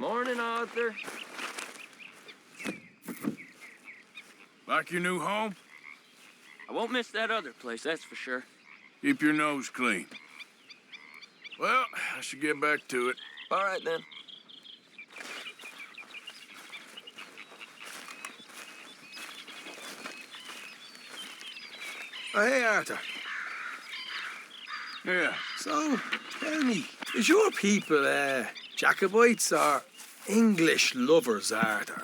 Morning, Arthur. Like your new home? I won't miss that other place, that's for sure. Keep your nose clean. Well, I should get back to it. All right, then. Oh, hey, Arthur. Yeah. So, tell me, is your people, Jacobites or English lovers, Arthur?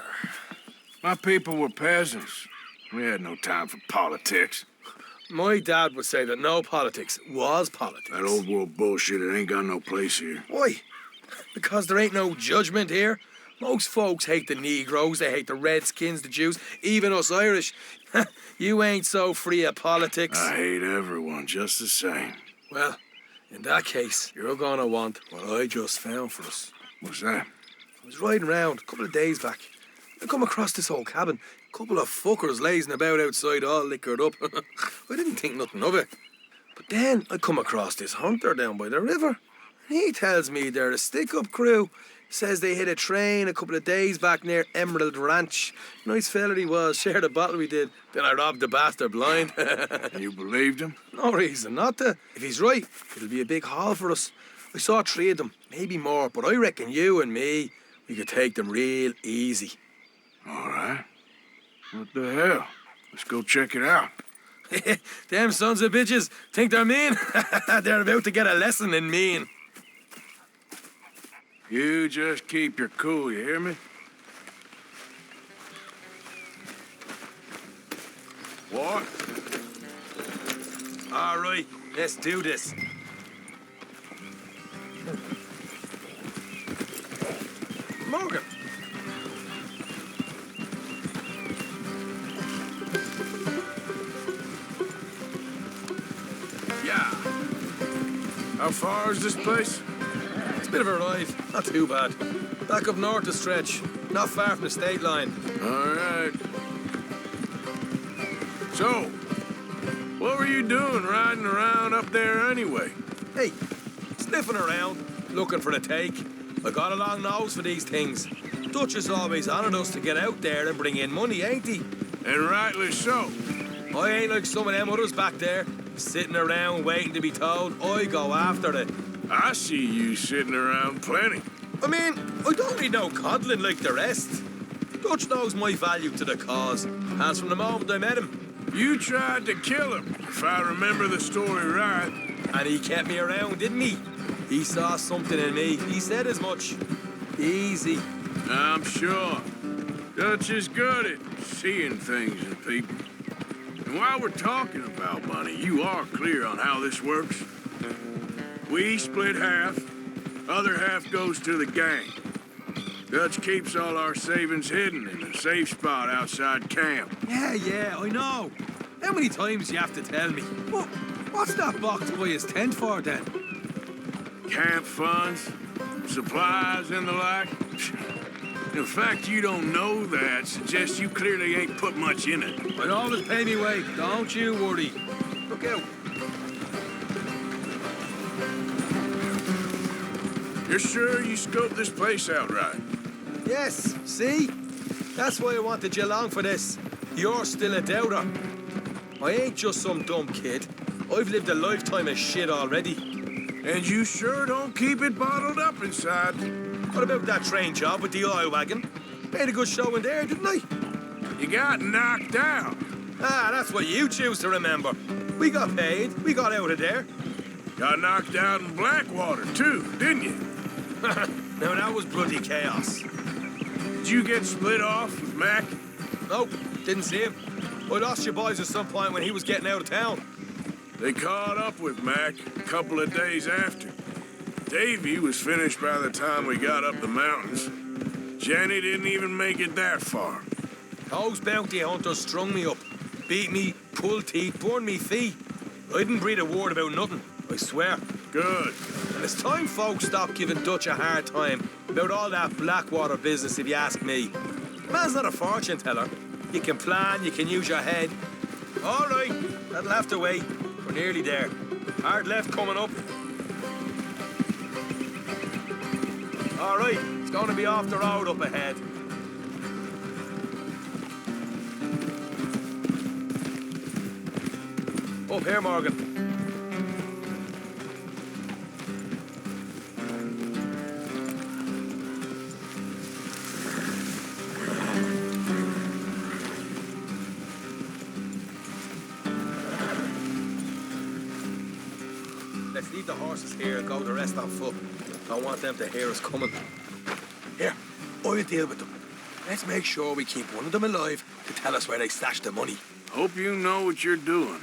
My people were peasants. We had no time for politics. My dad would say that no politics was politics. That old world bullshit, it ain't got no place here. Why? Because there ain't no judgment here. Most folks hate the Negroes, they hate the Redskins, the Jews, even us Irish. You ain't so free of politics. I hate everyone just the same. Well, in that case, you're gonna want what I just found for us. What's that? I was riding around a couple of days back. I come across this old cabin. A couple of fuckers lazing about outside all liquored up. I didn't think nothing of it. But then I come across this hunter down by the river. And he tells me they're a stick-up crew. Says they hit a train a couple of days back near Emerald Ranch. Nice fella he was, shared a bottle we did. Then I robbed the bastard blind. You believed him? No reason not to. If he's right, it'll be a big haul for us. I saw 3 of them, maybe more, but I reckon you and me, we could take them real easy. All right. What the hell? Let's go check it out. Them sons of bitches think they're mean. They're about to get a lesson in mean. You just keep your cool, you hear me? What? All right, let's do this. Morgan. Yeah. How far is this place? It's a bit of a ride, not too bad. Back up north a stretch, not far from the state line. All right. So, what were you doing riding around up there anyway? Hey, sniffing around, looking for the take. I got a long nose for these things. Dutch has always honoured us to get out there and bring in money, ain't he? And rightly so. I ain't like some of them others back there, sitting around waiting to be told. I go after it. I see you sitting around plenty. I mean, I don't need no coddling like the rest. Dutch knows my value to the cause, as from the moment I met him. You tried to kill him, if I remember the story right. And he kept me around, didn't he? He saw something in me. He said as much. Easy. I'm sure. Dutch is good at seeing things in people. And while we're talking about money, you are clear on how this works? We split half, other half goes to the gang. Dutch keeps all our savings hidden in a safe spot outside camp. Yeah, I know. How many times you have to tell me? What's that box by his tent for then? Camp funds, supplies, and the like. The fact you don't know that suggests you clearly ain't put much in it. I'd always pay me way, don't you worry. Look out. You're sure you scoped this place out right? Yes, see? That's why I wanted you along for this. You're still a doubter. I ain't just some dumb kid. I've lived a lifetime of shit already. And you sure don't keep it bottled up inside. What about that train job with the oil wagon? Made a good show in there, didn't I? You got knocked out. Ah, that's what you choose to remember. We got paid. We got out of there. Got knocked out in Blackwater, too, didn't you? Now, that was bloody chaos. Did you get split off with Mac? Nope, didn't see him. I lost your boys at some point when he was getting out of town. They caught up with Mac a couple of days after. Davy was finished by the time we got up the mountains. Jenny didn't even make it that far. Those bounty hunters strung me up, beat me, pulled teeth, burned me feet. I didn't breathe a word about nothing, I swear. Good. And it's time folks stop giving Dutch a hard time about all that Blackwater business, if you ask me. Man's not a fortune teller. You can plan, you can use your head. All right, that'll have to wait. We're nearly there. Hard left coming up. All right, it's going to be off the road up ahead. Up here, Morgan. Let's leave the horses here and go the rest on foot. Don't want them to hear us coming. Here, I'll deal with them. Let's make sure we keep one of them alive to tell us where they stashed the money. Hope you know what you're doing.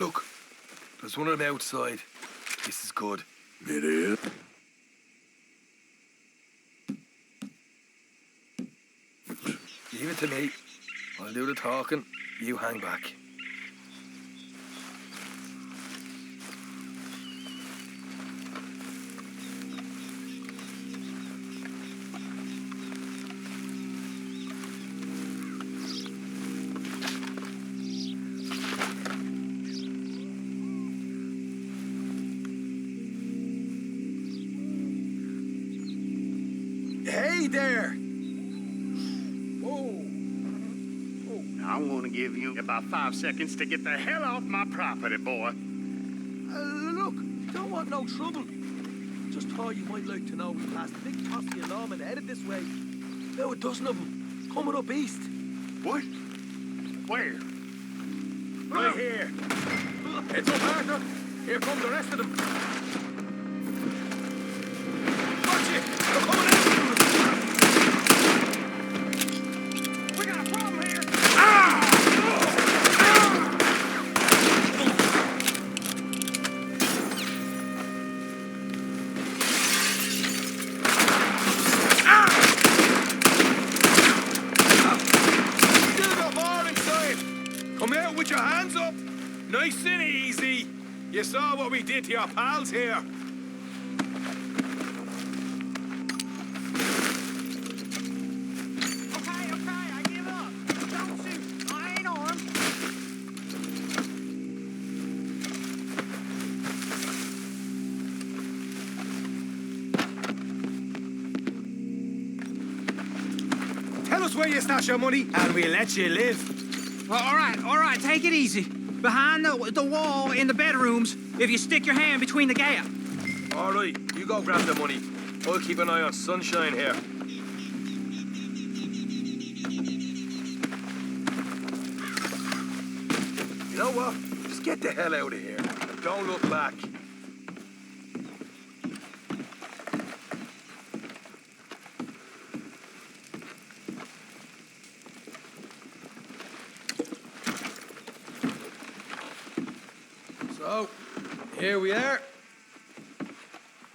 Look, there's one of them outside. This is good. It is. Leave it to me. I'll do the talking. You hang back. Hey there! I want to give you about 5 seconds to get the hell off my property, boy. Look, don't want no trouble. Just thought you might like to know we passed a big posse of lawmen headed this way. About a dozen of them, coming up east. What? Where? Right here. Heads up, Arthur. Here come the rest of them. Watch it! They're coming out! We got a problem here. Still got more inside. Come out with your hands up. Nice and easy. You saw what we did to your pals here. Okay, I give up. Don't shoot. I ain't armed. Tell us where you stash your money, and we'll let you live. All right, take it easy. Behind the wall in the bedrooms, if you stick your hand between the gap. All right, you go grab the money. I'll keep an eye on Sunshine here. You know what? Just get the hell out of here. Don't look back. So, here we are.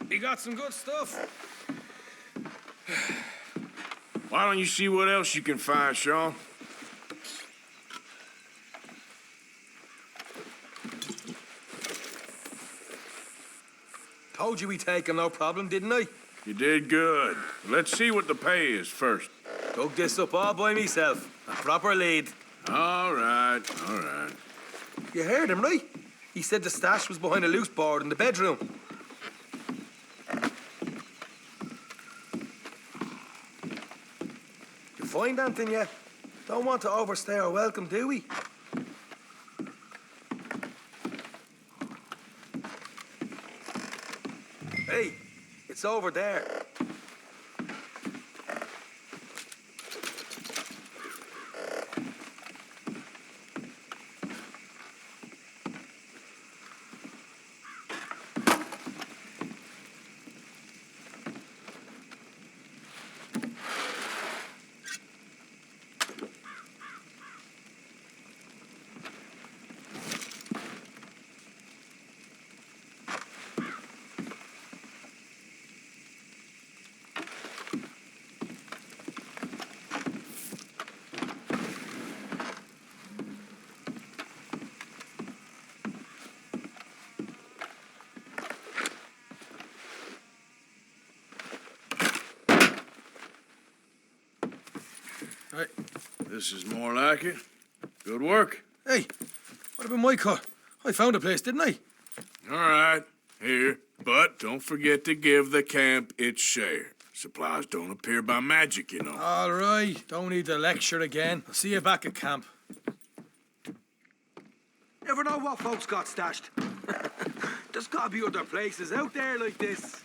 We got some good stuff. Why don't you see what else you can find, Sean? Told you we take 'em, no problem, didn't I? You did good. Let's see what the pay is first. Dug this up all by myself. A proper lead. All right, all right. You heard him, right? He said the stash was behind a loose board in the bedroom. You find anything yet? Don't want to overstay our welcome, do we? Hey, it's over there. Right. This is more like it. Good work. Hey, what about my car? I found a place, didn't I? All right, here. But don't forget to give the camp its share. Supplies don't appear by magic, you know. All right. Don't need the lecture again. I'll see you back at camp. Never know what folks got stashed. There's gotta be other places out there like this.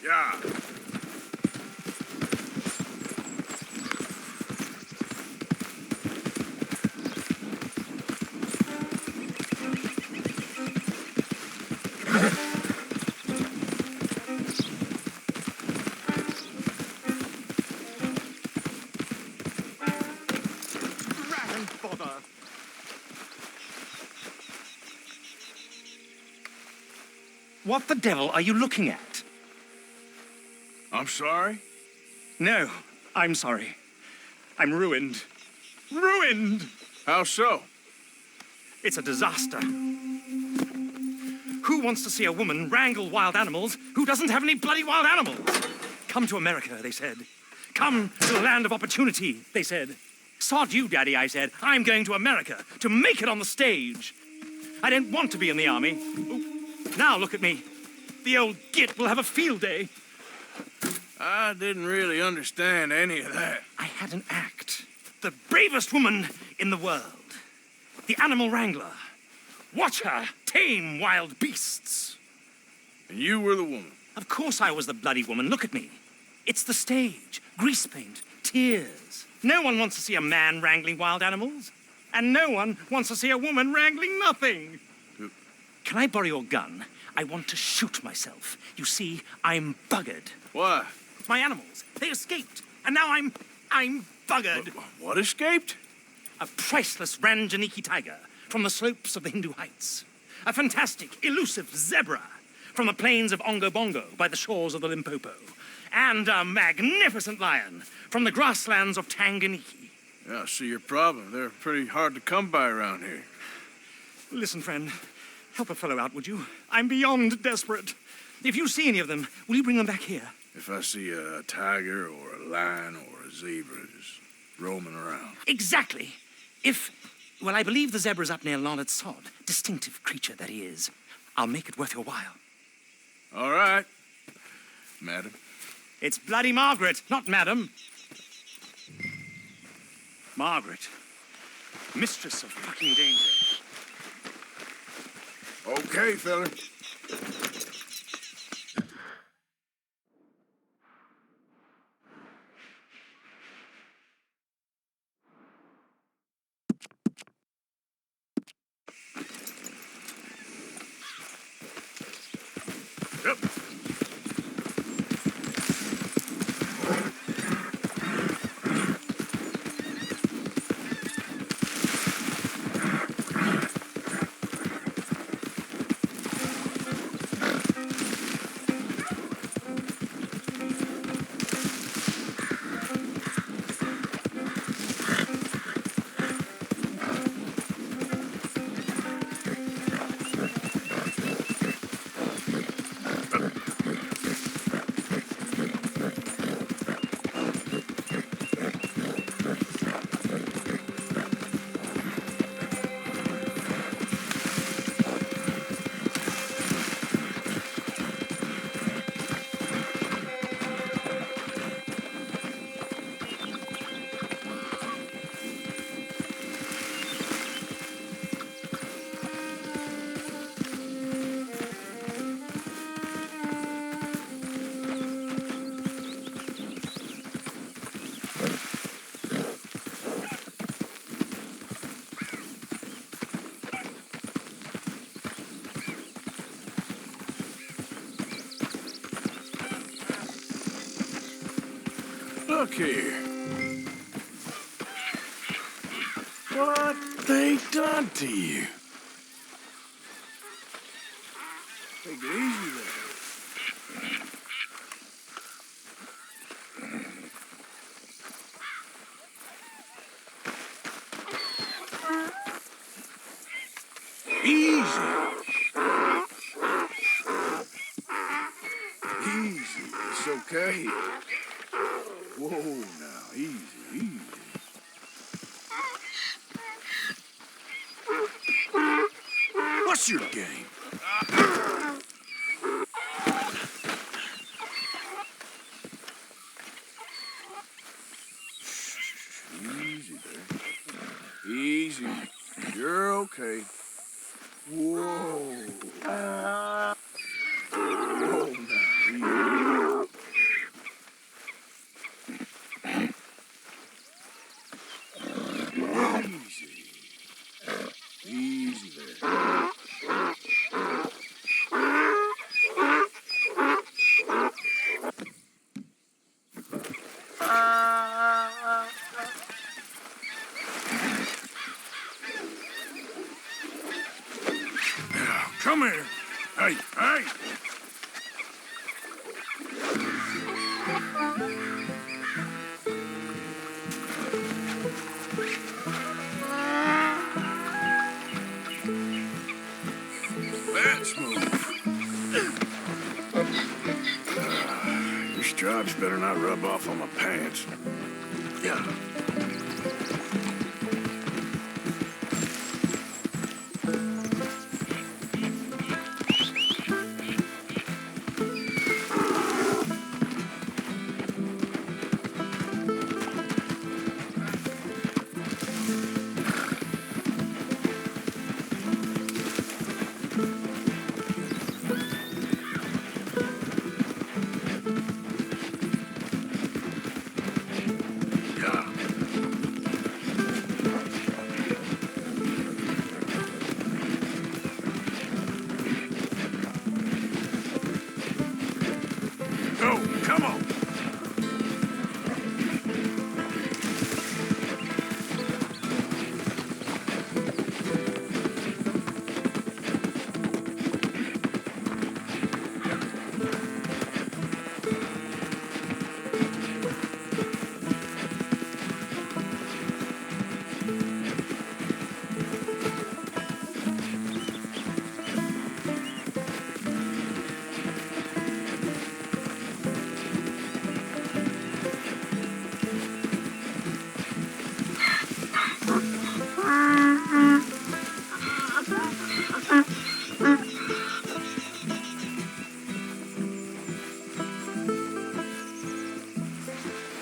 Yeah. Grand bother. What the devil are you looking at? I'm sorry? No, I'm sorry. I'm ruined. Ruined! How so? It's a disaster. Who wants to see a woman wrangle wild animals who doesn't have any bloody wild animals? Come to America, they said. Come to the land of opportunity, they said. Sod you, Daddy, I said. I'm going to America to make it on the stage. I don't want to be in the army. Ooh, now look at me. The old git will have a field day. I didn't really understand any of that. I had an act. The bravest woman in the world. The animal wrangler. Watch her tame wild beasts. And you were the woman. Of course I was the bloody woman. Look at me. It's the stage. Grease paint. Tears. No one wants to see a man wrangling wild animals. And no one wants to see a woman wrangling nothing. Can I borrow your gun? I want to shoot myself. You see, I'm buggered. Why? My animals, they escaped. And now I'm buggered. What escaped? A priceless Ranjaniki tiger from the slopes of the Hindu Heights. A fantastic, elusive zebra from the plains of Ongo Bongo by the shores of the Limpopo. And a magnificent lion from the grasslands of Tanganiki. Yeah, I see your problem. They're pretty hard to come by around here. Listen, friend, help a fellow out, would you? I'm beyond desperate. If you see any of them, will you bring them back here? If I see a tiger or a lion or a zebra just roaming around. Exactly. Well, I believe the zebra's up near Larned Sod. Distinctive creature that he is. I'll make it worth your while. All right, madam. It's bloody Margaret, not madam. Margaret. Mistress of fucking danger. Okay, fella. Yep. look here. What they done to you? Take it easy there. Easy. Easy. It's okay. Whoa, now. Easy, easy. What's your game? Easy there. Easy. You're okay. Whoa. Whoa, now. Easy. Easy there. Now, come here. Hey, hey. Let's move. Your stripes better not rub off on my pants. Yeah. Yeah. Go, come on.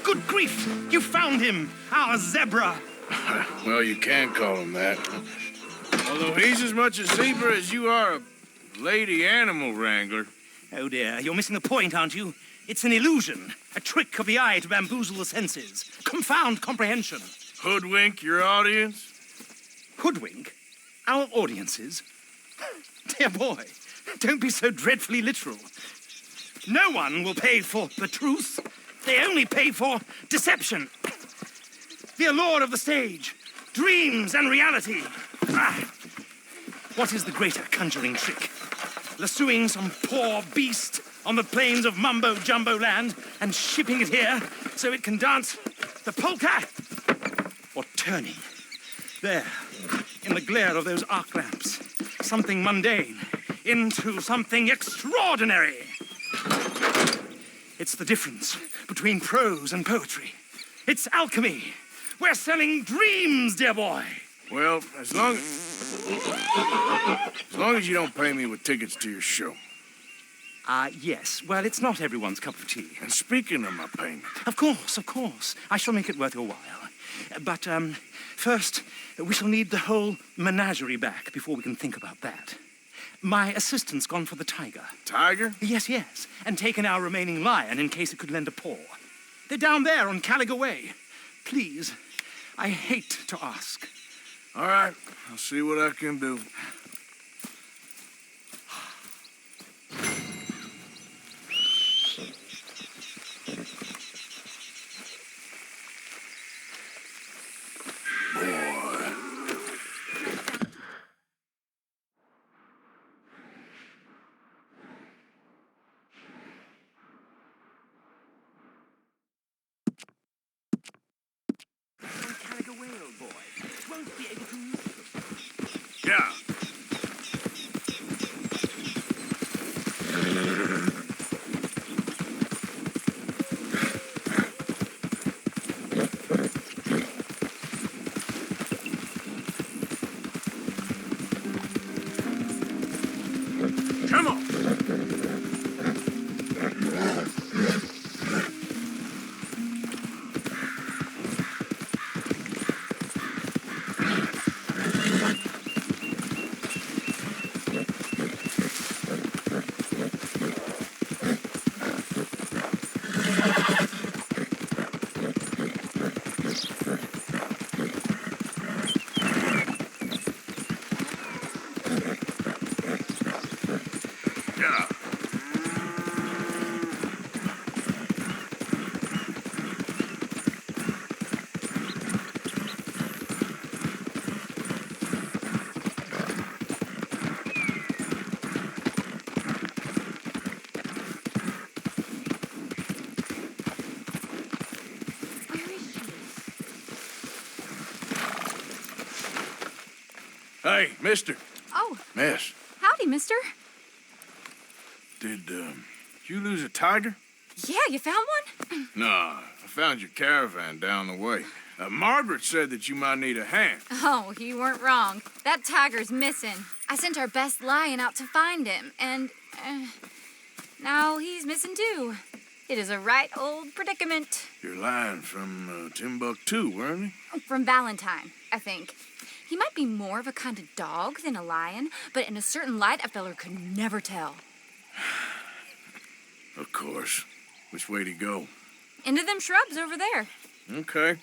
Good grief! You found him! Our zebra! Well, you can call him that. Although he's as much a zebra as you are a lady animal wrangler. Oh dear, you're missing the point, aren't you? It's an illusion, a trick of the eye to bamboozle the senses, confound comprehension. Hoodwink your audience? Hoodwink? Our audiences? Dear boy, don't be so dreadfully literal. No one will pay for the truth. They only pay for deception. The allure of the stage, dreams and reality. Ah. What is the greater conjuring trick? Lassoing some poor beast on the plains of mumbo-jumbo land and shipping it here so it can dance the polka? Or turning, there, in the glare of those arc lamps, something mundane into something extraordinary? It's the difference between prose and poetry. It's alchemy. We're selling dreams, dear boy. Well, as long as you don't pay me with tickets to your show. Yes. Well, it's not everyone's cup of tea. And speaking of my payment, Of course, of course. I shall make it worth your while. But, first, we shall need the whole menagerie back before we can think about that. My assistant's gone for the tiger. Tiger? Yes, yes. And taken our remaining lion in case it could lend a paw. They're down there on Caliga Way. Please, I hate to ask. All right, I'll see what I can do. Yeah. Hey, mister. Oh, Miss, howdy, mister. did you lose a tiger? Yeah, you found one? No, I found your caravan down the way. Margaret said that you might need a hand. Oh, you weren't wrong. That tiger's missing. I sent our best lion out to find him, and now he's missing too. It is a right old predicament. You're lying from Timbuktu, weren't you? From Valentine, I think. He might be more of a kind of dog than a lion, but in a certain light, a feller could never tell. Of course. Which way to go? Into them shrubs over there. Okay.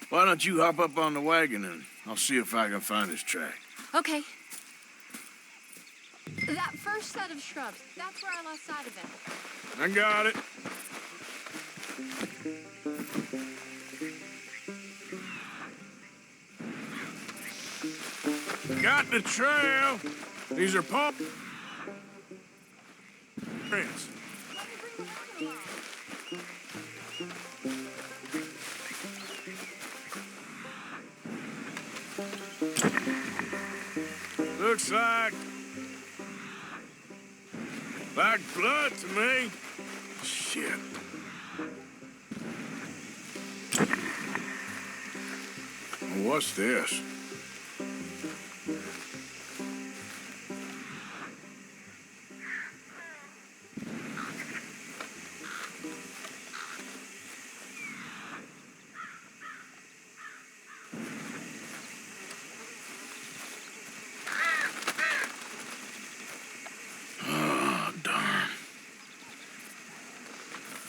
Why don't you hop up on the wagon and I'll see if I can find his track. Okay. That first set of shrubs, that's where I lost sight of him. I got it. Got the trail. These are paw prints. Looks like blood to me. Shit. What's this?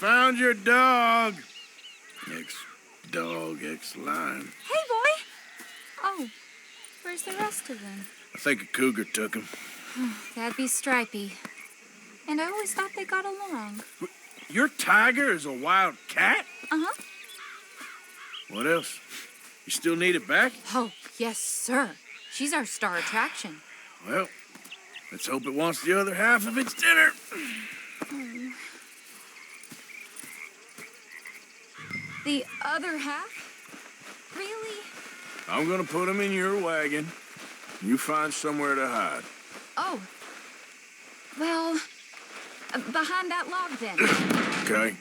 Found your dog. Ex-dog, ex-lion. Hey, boy! Oh, where's the rest of them? I think a cougar took him. That'd be Stripey. And I always thought they got along. Your tiger is a wild cat? Uh-huh. What else? You still need it back? Oh, yes, sir. She's our star attraction. Well, let's hope it wants the other half of its dinner. The other half? Really? I'm gonna put him in your wagon. You find somewhere to hide. Oh. Well, behind that log then. Okay.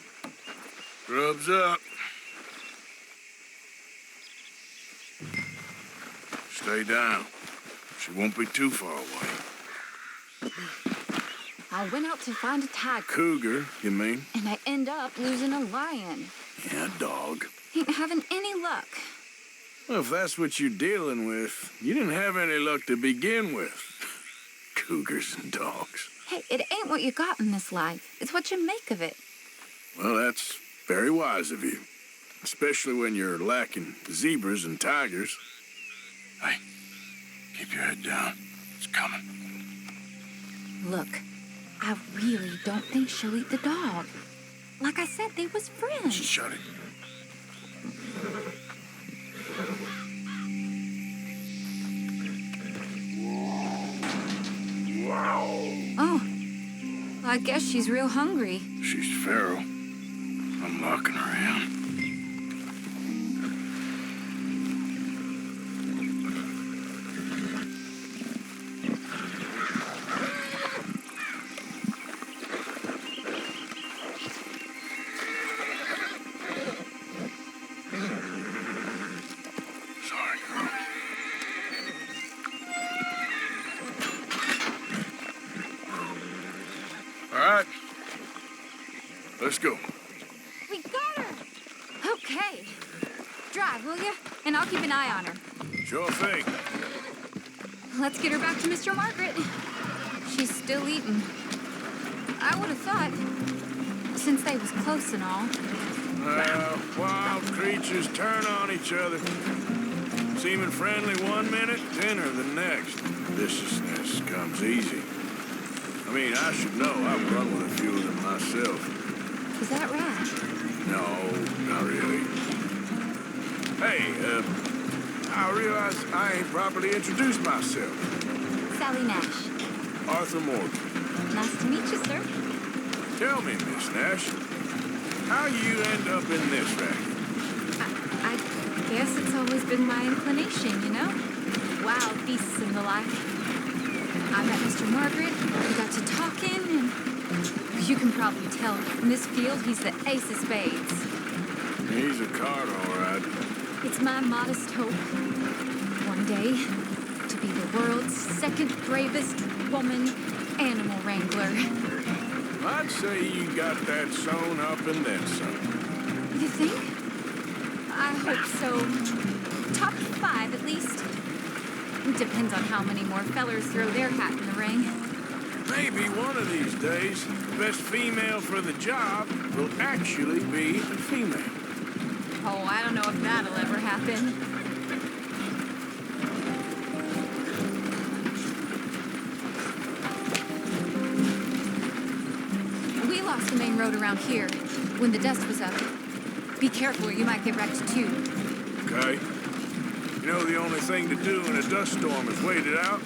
Grub's up. Stay down. She won't be too far away. I went out to find a tiger, Cougar, you mean? and I end up losing a lion. Yeah, dog. Ain't having any luck. Well, if that's what you're dealing with, you didn't have any luck to begin with. Cougars and dogs. Hey, it ain't what you got in this life. It's what you make of it. Well, that's very wise of you. Especially when you're lacking zebras and tigers. Hey, keep your head down. It's coming. Look, I really don't think she'll eat the dog. Like I said, they was friends. Shut it. Oh, I guess she's real hungry. She's feral. I'm locking her in. Sorry, girl. right. Let's go. We got her! Okay. Drive, will you? And I'll keep an eye on her. Sure thing. Let's get her back to Mr. Margaret. She's still eating. I would have thought, since they was close and all. Wild creatures turn on each other. Seeming friendly one minute, dinner the next. Viciousness comes easy. I mean, I should know. I've run with a few of them myself. Is that right? No, not really. Hey, I realize I ain't properly introduced myself. Sally Nash. Arthur Morgan. Nice to meet you, sir. Tell me, Miss Nash, how you end up in this racket? I guess it's always been my inclination, you know? Wild beasts and the like. I met Mr. Margaret, we got to talking, and you can probably tell in this field he's the ace of spades. He's a card, all right. It's my modest hope, one day, to be the world's second bravest woman animal wrangler. I'd say you got that sewn up and then some. You think? I hope so. Top 5, at least. Depends on how many more fellers throw their hat in the ring. Maybe one of these days, the best female for the job will actually be a female. Oh, I don't know if that'll ever happen. We lost the main road around here when the dust was up. Be careful or you might get wrecked too. Okay? You know the only thing to do in a dust storm is wait it out?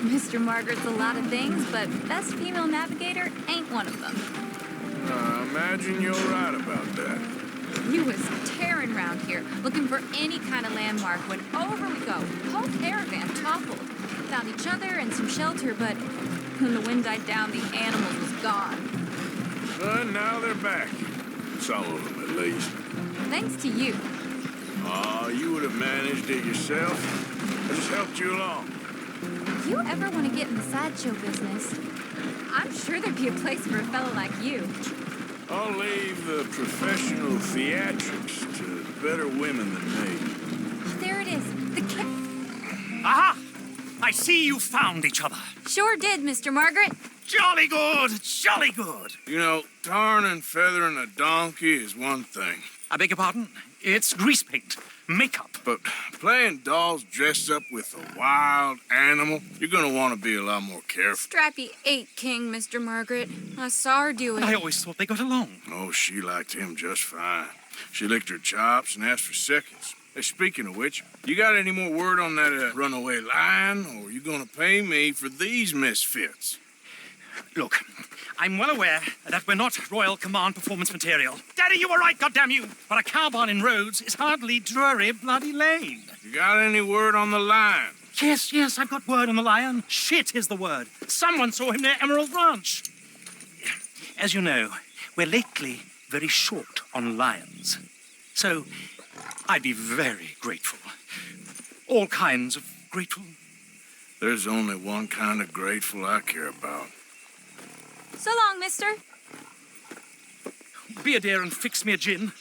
Mr. Margaret's a lot of things, but best female navigator ain't one of them. I imagine you're right about that. We was tearing around here, looking for any kind of landmark when over we go. Whole caravan toppled. Found each other and some shelter, but when the wind died down, the animals was gone. And now they're back. Some of them, at least. Thanks to you. Aw, you would have managed it yourself. I just helped you along. If you ever want to get in the sideshow business, I'm sure there'd be a place for a fellow like you. I'll leave the professional theatrics to better women than me. There it is. The kid. Aha! I see you found each other. Sure did, Mr. Margaret. Jolly good, jolly good. You know, tarring and feathering a donkey is one thing. I beg your pardon? It's grease paint, makeup. But playing dolls dressed up with a wild animal, you're gonna want to be a lot more careful. Strappy ate King, Mr. Margaret. I saw her do it. I always thought they got along. Oh, she liked him just fine. She licked her chops and asked for seconds. Hey, speaking of which, you got any more word on that runaway lion, or are you gonna pay me for these misfits? Look, I'm well aware that we're not Royal Command performance material. Daddy, you were right, goddamn you! But a cow barn in Rhodes is hardly Drury Bloody Lane. You got any word on the lion? Yes, I've got word on the lion. Shit is the word. Someone saw him near Emerald Ranch. As you know, we're lately very short on lions. So, I'd be very grateful. All kinds of grateful. There's only one kind of grateful I care about. So long, mister. Be a dear and fix me a gin.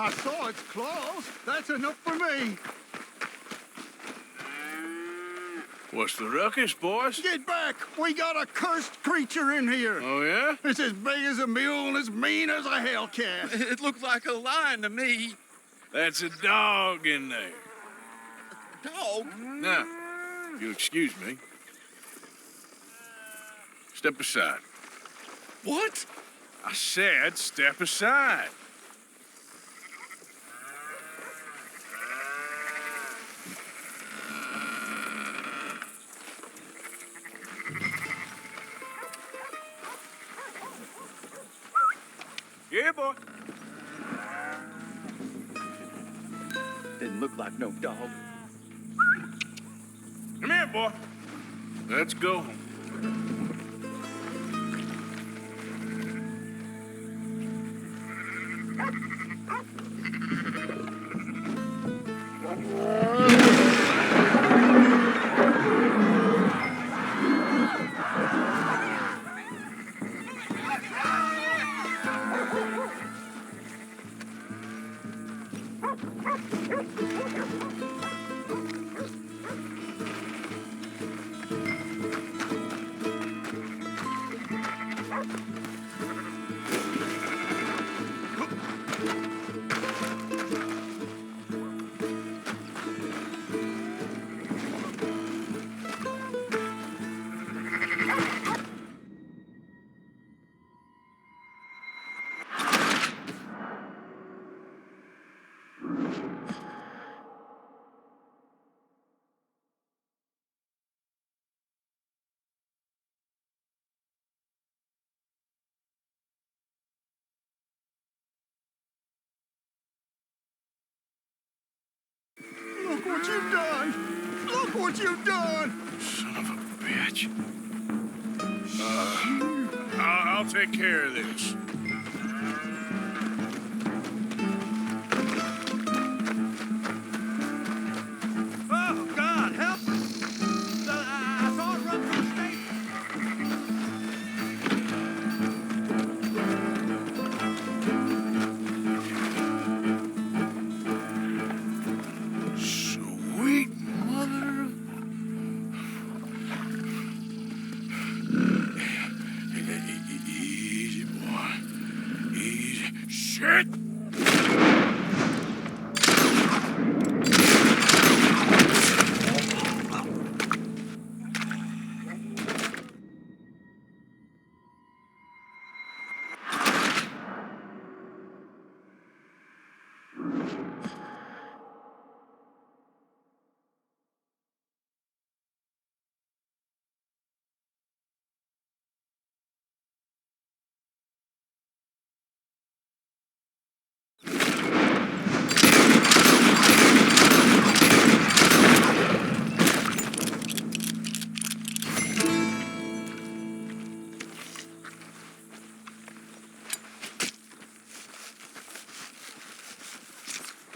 I saw its claws. That's enough for me. What's the ruckus, boys? Get back! We got a cursed creature in here. Oh, yeah? It's as big as a mule and as mean as a hellcat. It looked like a lion to me. That's a dog in there. Dog? Now, if you'll excuse me. Step aside. What? I said step aside. Yeah, boy. Didn't look like no dog. Come here, boy. Let's go. Look what you've done! Look what you've done! Son of a bitch. I'll take care of this. Oh, God, help us! I saw it run through the state. Sweet mother of... Easy, boy. Easy. Shit!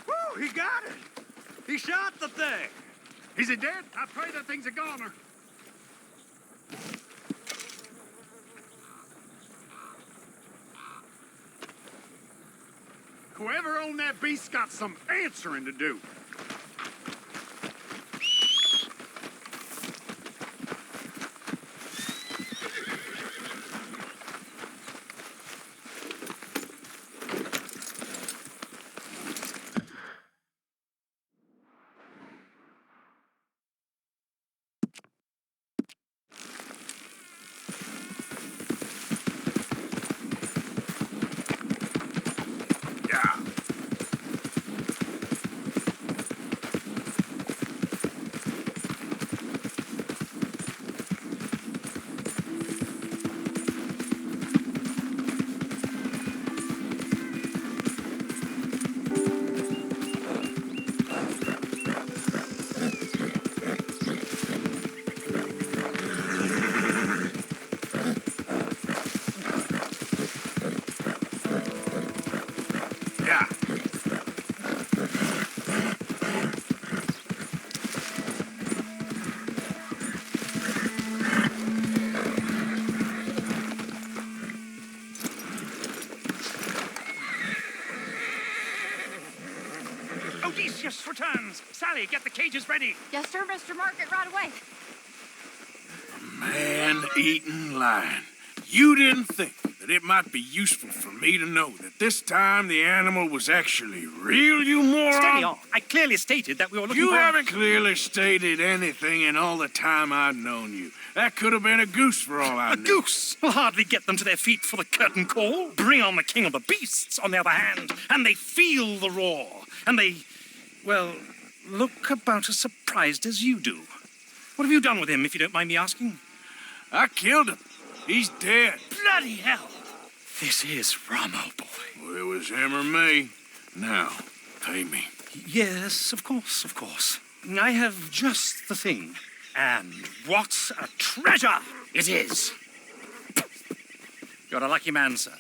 Woo, he got it! He shot the thing! Is it dead? I pray that thing's a goner. Whoever owned that beast's got some answering to do. Lucius returns. Sally, get the cages ready. Yes, sir, Mr. Margaret, right away. Man-eating lion. You didn't think that it might be useful for me to know that this time the animal was actually real, you moron? Steady on. I clearly stated that we were looking You for... haven't clearly stated anything in all the time I've known you. That could have been a goose for all I A knew. goose will hardly get them to their feet for the curtain call. Bring on the king of the beasts, on the other hand, and they feel the roar. And they, well, look about as surprised as you do. What have you done with him, if you don't mind me asking? I killed him. He's dead. Bloody hell! This is Ramo, boy. Well, it was him or me. Now, pay me. Yes, of course, of course. I have just the thing. And what a treasure it is! You're a lucky man, sir.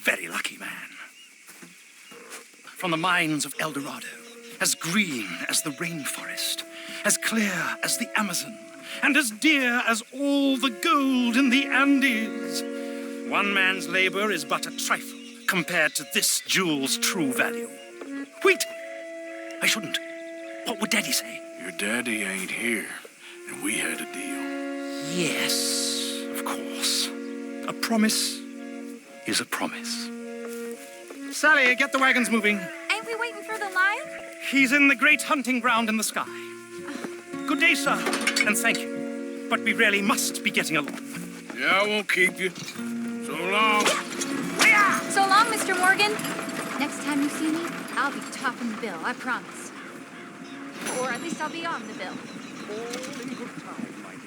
Very lucky man. From the mines of El Dorado, as green as the rainforest, as clear as the Amazon, and as dear as all the gold in the Andes. One man's labor is but a trifle compared to this jewel's true value. Wait! I shouldn't. What would Daddy say? Your daddy ain't here, and we had a deal. Yes, of course. A promise is a promise. Sally, get the wagons moving. Ain't we waiting for the lion? He's in the great hunting ground in the sky. Good day, sir, and thank you. But we really must be getting along. Yeah, I won't keep you. So long. So long, Mr. Morgan. Next time you see me, I'll be topping the bill, I promise. Or at least I'll be on the bill. All in good time, my dear.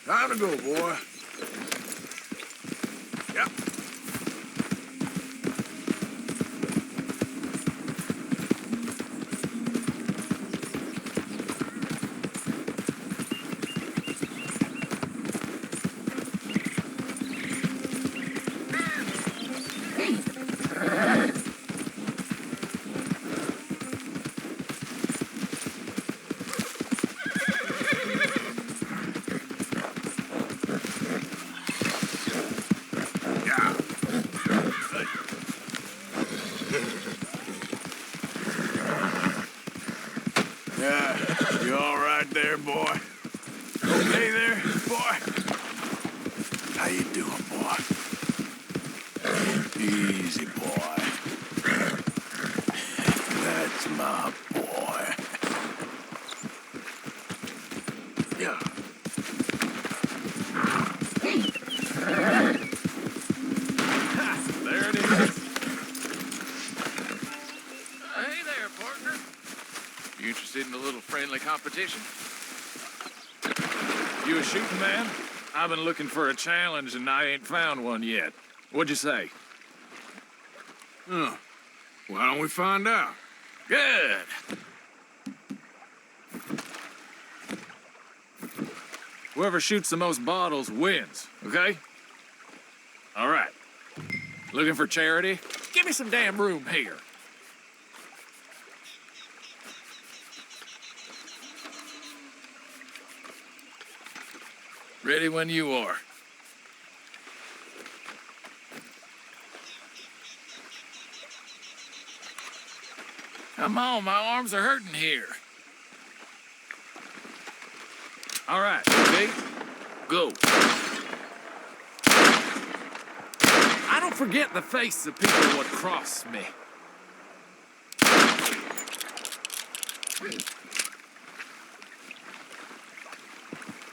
Time to go, boy. Yep. Yeah, you all right there, boy? Okay there, boy? How you doing, boy? Easy, boy. That's my boy. Yeah. There it is. Hey there, partner. You interested in a little friendly competition? You a shooting man? I've been looking for a challenge and I ain't found one yet. What'd you say? Huh. Why don't we find out? Good. Whoever shoots the most bottles wins, okay? All right. Looking for charity? Give me some damn room here. Ready when you are. Come on, my arms are hurting here. All right, okay? Go. I don't forget the face of people what cross me.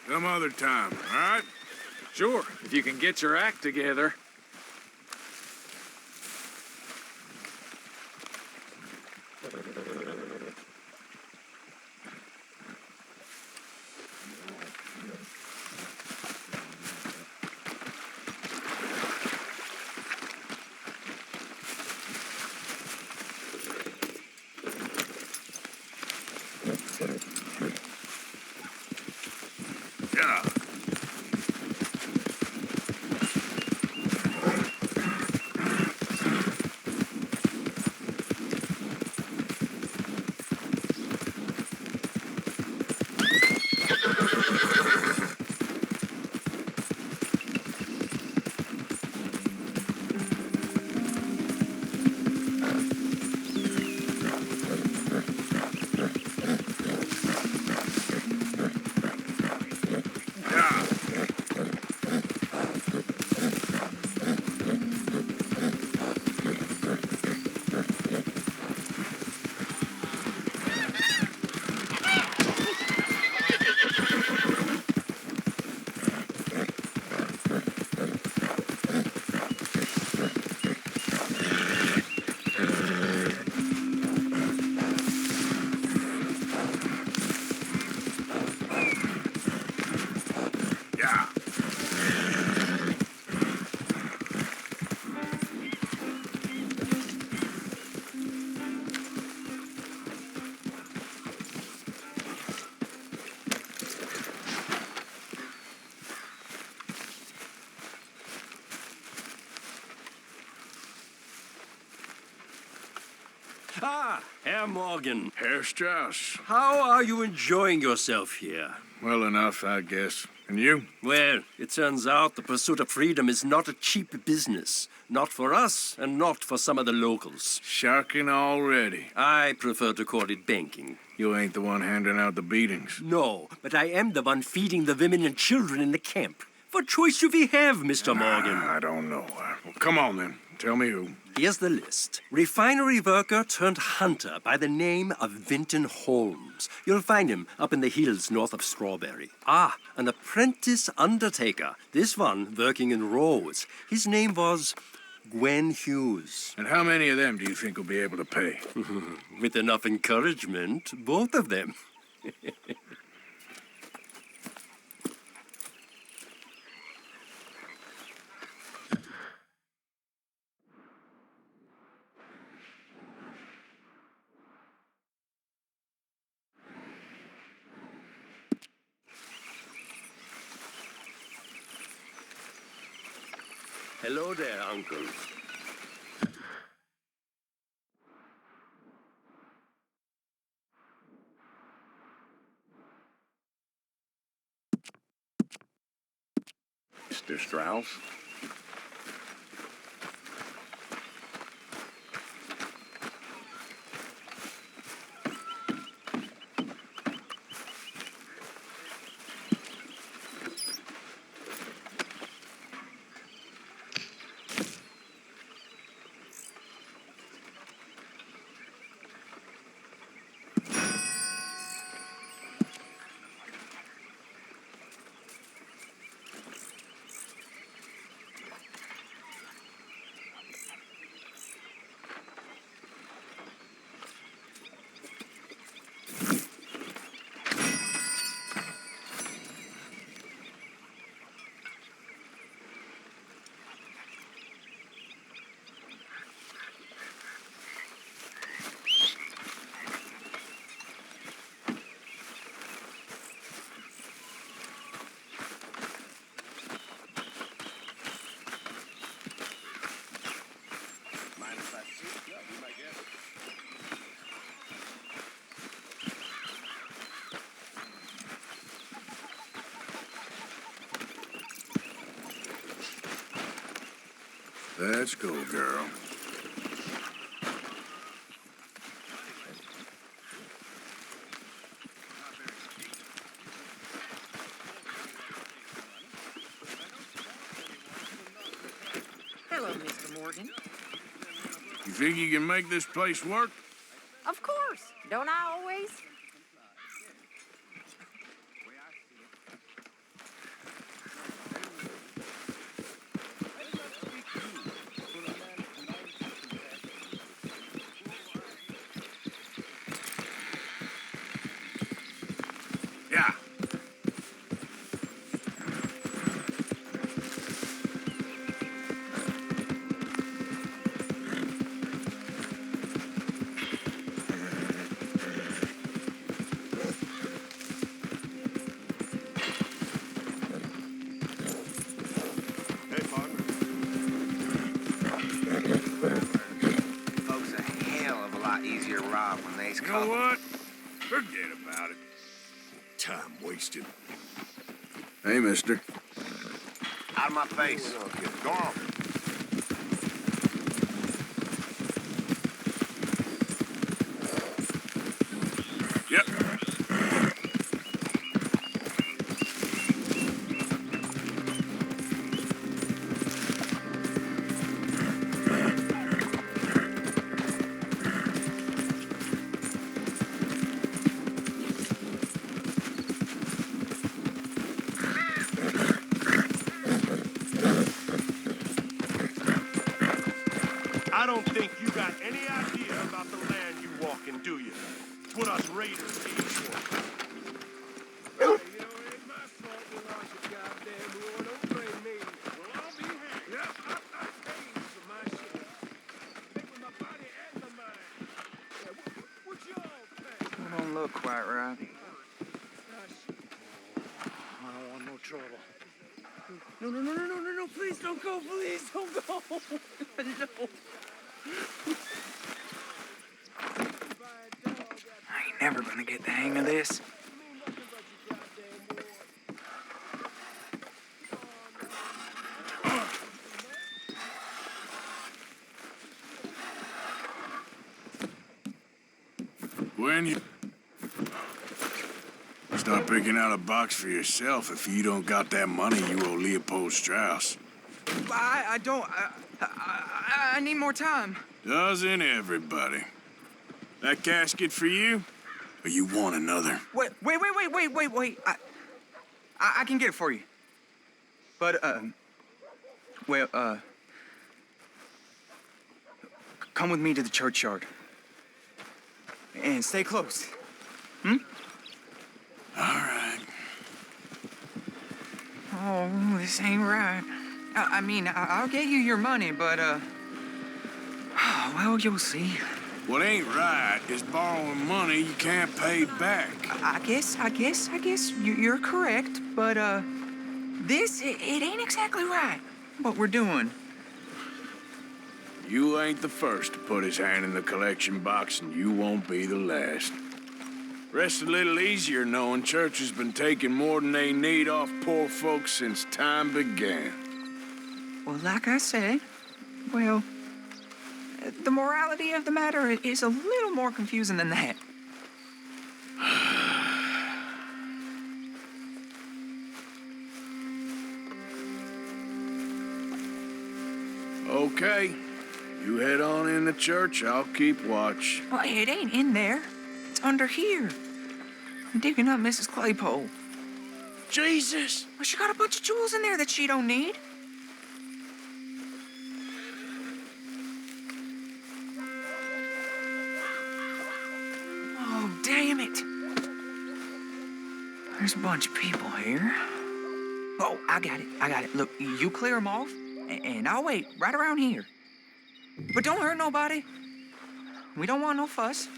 Some other time, all right? Sure, if you can get your act together. Yeah. Ah, Herr Morgan. Herr Strauss. How are you enjoying yourself here? Well enough, I guess. And you? Well, it turns out the pursuit of freedom is not a cheap business. Not for us, and not for some of the locals. Sharking already. I prefer to call it banking. You ain't the one handing out the beatings. No, but I am the one feeding the women and children in the camp. What choice do we have, Mr. Morgan? I don't know. Well, come on then. Tell me who. Here's the list. Refinery worker turned hunter by the name of Vinton Holmes. You'll find him up in the hills north of Strawberry. Ah, an apprentice undertaker. This one working in Rhodes. His name was Gwen Hughes. And how many of them do you think will be able to pay? With enough encouragement, both of them. Hello there, Uncle. Mr. Strauss. Let's go, girl. Hello, Mr. Morgan. You think you can make this place work? Of course. Don't I always? Yeah. Folks a hell of a lot easier to rob when they's You know covered. what? Forget about it. Time wasted. Hey, mister. Out of my face. Go on. Yep. I don't think you got any idea about the land you walk in, do you? It's what us raiders aim for. Don't look quite right. I don't want no trouble. No, please don't go, please don't go. No. never gonna get the hang of this. When you start picking out a box for yourself if you don't got that money you owe Leopold Strauss. I don't. I need more time. Doesn't everybody? That casket for you? Or you want another? Wait. I can get it for you. But, come with me to the churchyard. And stay close. All right. Oh, this ain't right. I mean, I'll get you your money, but, well, you'll see. What ain't right is borrowing money you can't pay back. I guess you're correct, but, it ain't exactly right, what we're doing. You ain't the first to put his hand in the collection box, and you won't be the last. Rest a little easier knowing church has been taking more than they need off poor folks since time began. Well, like I said, well, the morality of the matter is a little more confusing than that. Okay. You head on in the church, I'll keep watch. Well, it ain't in there. It's under here. I'm digging up Mrs. Claypole. Jesus! Well, she got a bunch of jewels in there that she don't need. Oh, damn it. There's a bunch of people here. Oh, I got it. Look, you clear them off, and I'll wait right around here. But don't hurt nobody. We don't want no fuss.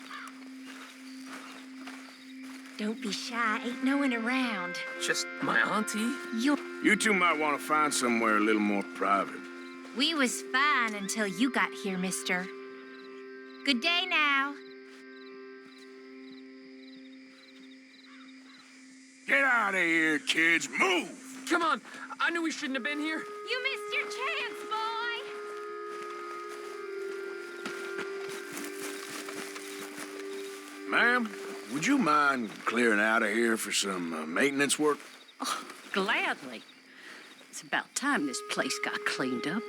Don't be shy. Ain't no one around. Just my auntie. You two might want to find somewhere a little more private. We was fine until you got here, mister. Good day now. Get out of here, kids. Move! Come on. I knew we shouldn't have been here. You missed your chance, boy. Ma'am, would you mind clearing out of here for some maintenance work? Oh, gladly. It's about time this place got cleaned up.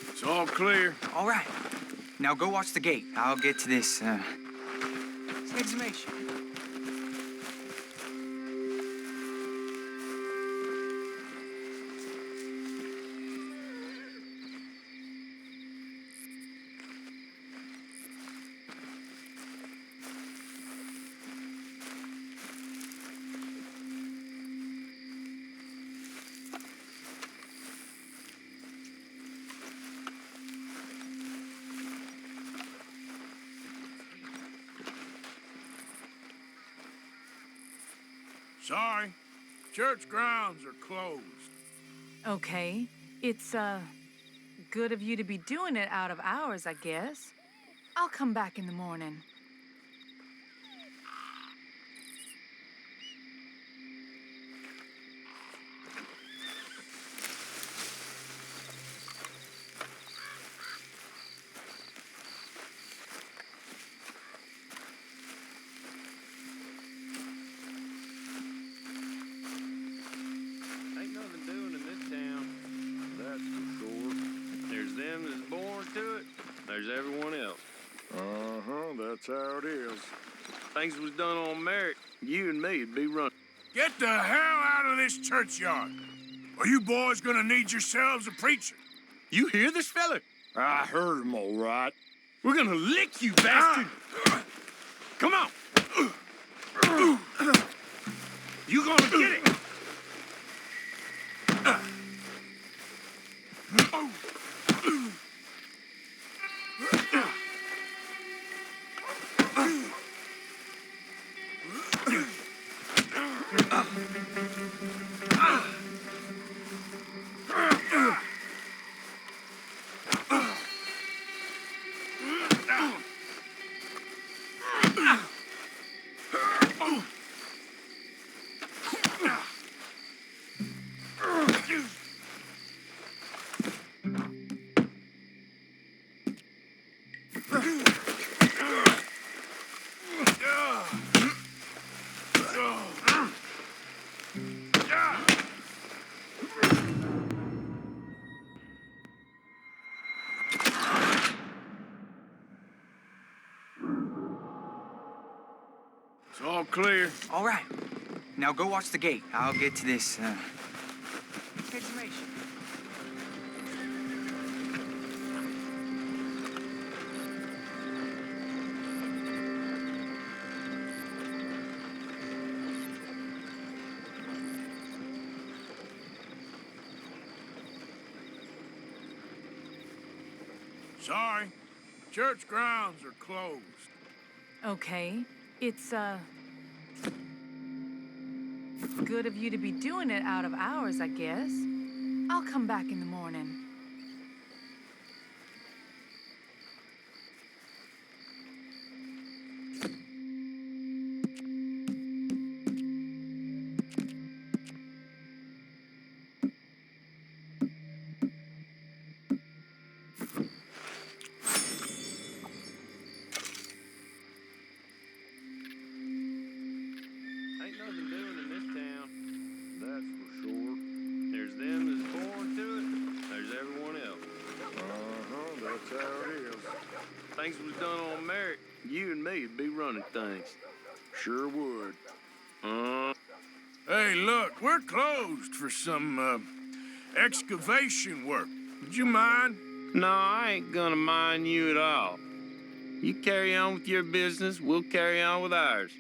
It's all clear. All right. Now go watch the gate. I'll get to this, exhumation. Sorry. Church grounds are closed. Okay. It's, good of you to be doing it out of hours, I guess. I'll come back in the morning. Ain't nothing doing in this town, that's for sure. There's them that's born to it, there's everyone else. Uh-huh, that's how it is. If things was done on merit, you and me'd be running. Get the hell out of this churchyard. Or you boys gonna need yourselves a preacher. You hear this fella? I heard him all right. We're gonna lick you, bastard! Come on! You gonna get it! It's all clear. All right. Now go watch the gate. I'll get to this, information. Sorry. Church grounds are closed. Okay. It's, good of you to be doing it out of hours, I guess. I'll come back in the morning. Ain't nothing doing in this town, that's for sure. There's them that's born to it, there's everyone else. That's how it is. Things was done on merit, you and me'd be running things. Sure would. Hey, look, we're closed for some, excavation work. Would you mind? No, I ain't gonna mind you at all. You carry on with your business, we'll carry on with ours.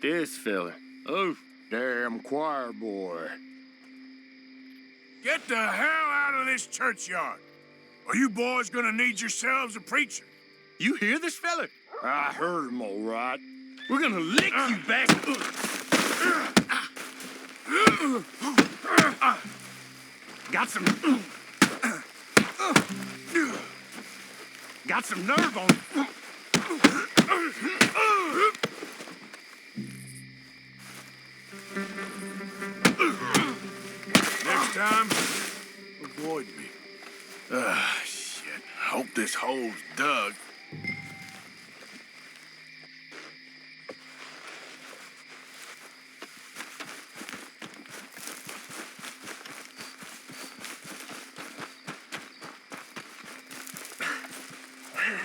This fella, oh, damn choir boy. Get the hell out of this churchyard. Are you boys gonna need yourselves a preacher? You hear this fella? I heard him all right. We're gonna lick you back. Got some nerve on you. Next time, avoid me. Shit. Hope this hole's dug.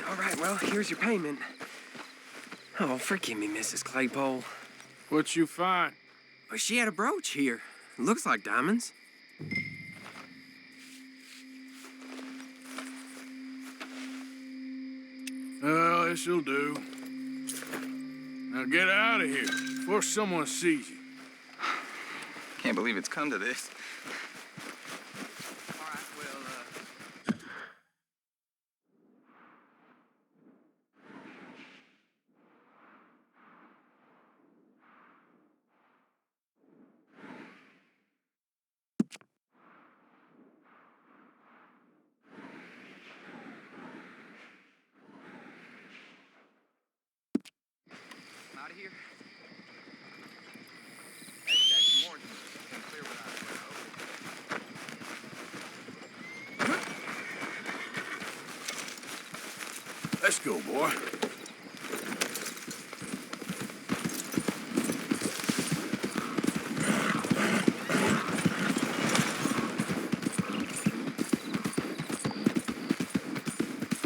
All right, well, here's your payment. Oh, forgive me, Mrs. Claypole. What you find? Well, she had a brooch here. Looks like diamonds. Well, this'll do. Now get out of here before someone sees you. Can't believe it's come to this. Out of here. That's more than clear without. Let's go, boy.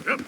Yep.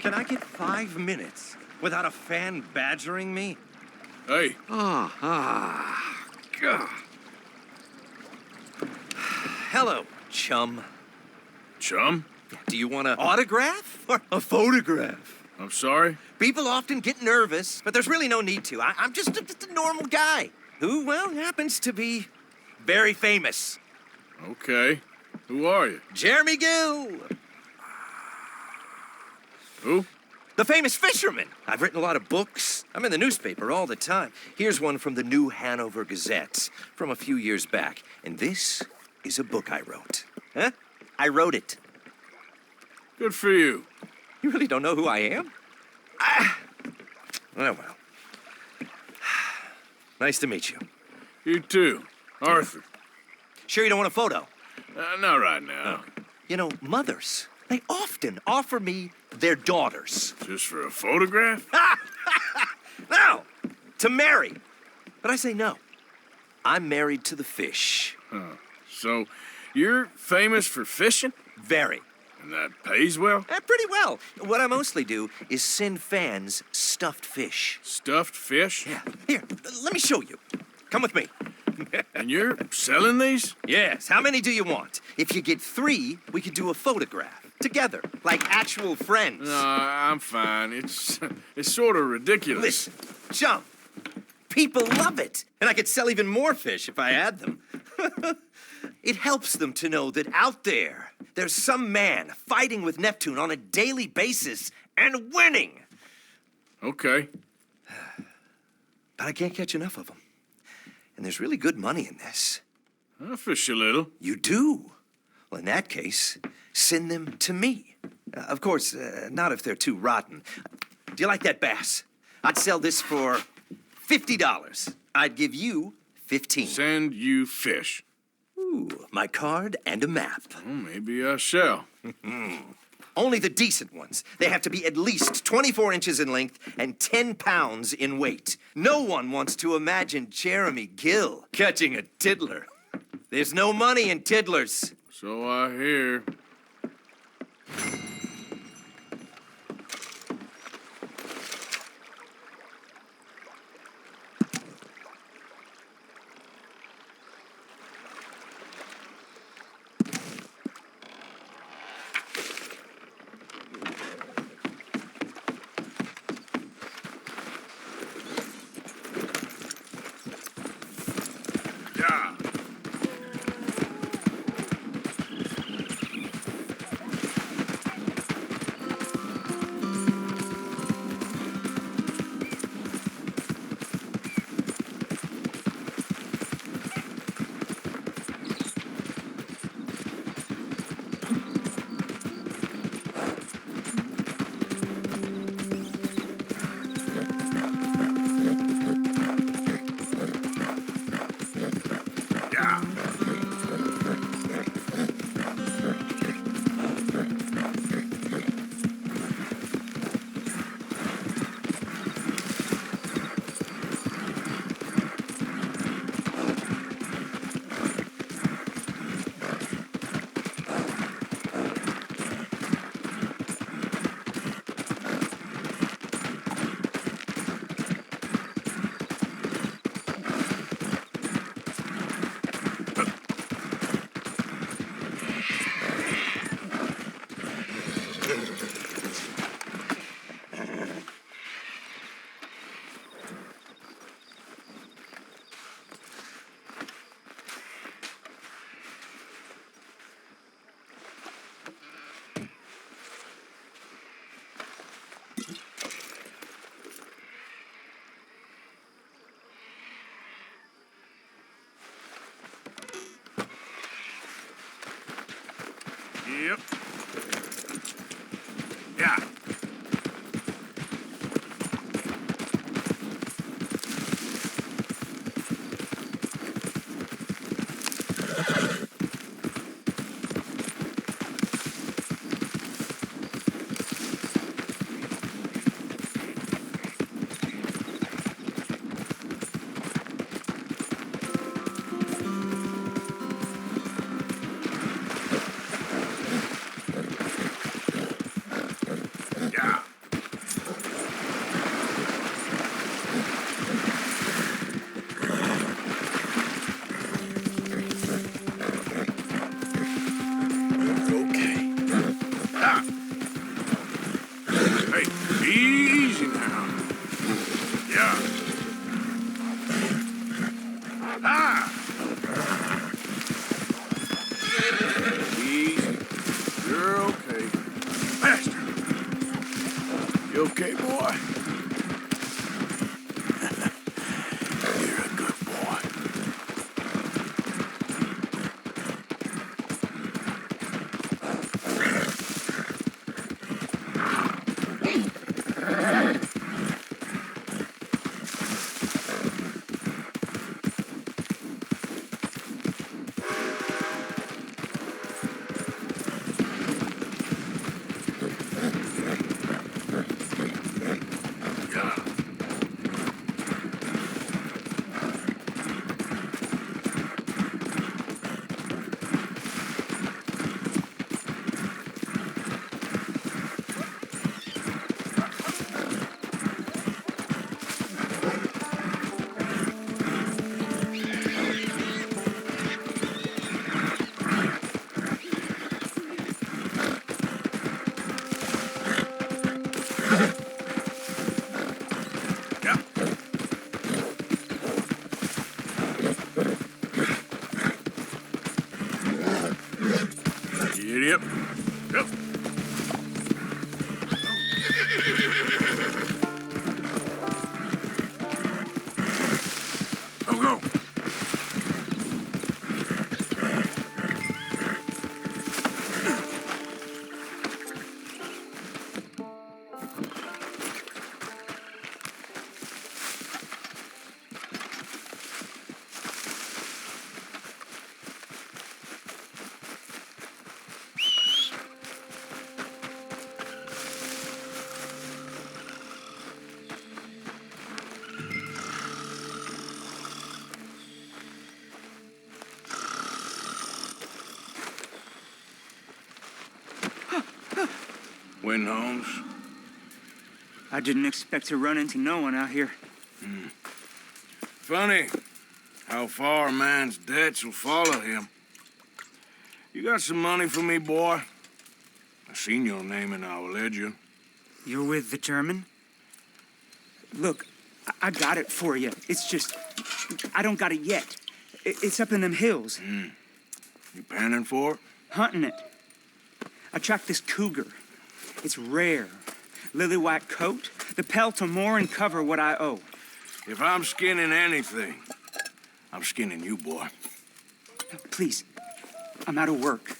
Can I get 5 minutes without a fan badgering me? Hey. God. Hello, chum. Chum? Do you want an autograph or a photograph? I'm sorry? People often get nervous, but there's really no need to. I'm just a normal guy who, well, happens to be very famous. Okay. Who are you? Jeremy Gill. Who? The famous fisherman. I've written a lot of books. I'm in the newspaper all the time. Here's one from the New Hanover Gazette from a few years back. And this is a book I wrote. Huh? I wrote it. Good for you. You really don't know who I am? Oh, well. Nice to meet you. You too. Arthur. Sure you don't want a photo? Not right now. You know, mothers, they often offer me their daughters. Just for a photograph? No, to marry. But I say no. I'm married to the fish. Huh. So, you're famous for fishing? Very. And that pays well? Pretty well. What I mostly do is send fans stuffed fish. Stuffed fish? Yeah. Here, let me show you. Come with me. And you're selling these? Yes. How many do you want? If you get 3, we could do a photograph. Together, like actual friends. No, I'm fine. It's sort of ridiculous. Listen, chum, people love it. And I could sell even more fish if I had them. It helps them to know that out there, there's some man fighting with Neptune on a daily basis and winning. Okay. But I can't catch enough of them. And there's really good money in this. I'll fish a little. You do? Well, in that case, send them to me. Of course, not if they're too rotten. Do you like that bass? I'd sell this for $50. I'd give you 15. Send you fish. Ooh, my card and a map. Well, maybe I shall. Only the decent ones. They have to be at least 24 inches in length and 10 pounds in weight. No one wants to imagine Jeremy Gill catching a tiddler. There's no money in tiddlers. So I hear. Yep. Yeah. Easy now. Yeah. Ah! Easy. You're okay. Master. You okay, boy? You're a good boy. Yep. Yep. Go. Win, Holmes. I didn't expect to run into no one out here. Funny how far a man's debts will follow him. You got some money for me, boy? I seen your name in our ledger. You're with the German? Look, I got it for you. It's just, I don't got it yet. It's up in them hills. You panning for it? Hunting it. I tracked this cougar. It's rare. Lily white coat, the pelt will more and cover what I owe. If I'm skinning anything, I'm skinning you, boy. Please, I'm out of work.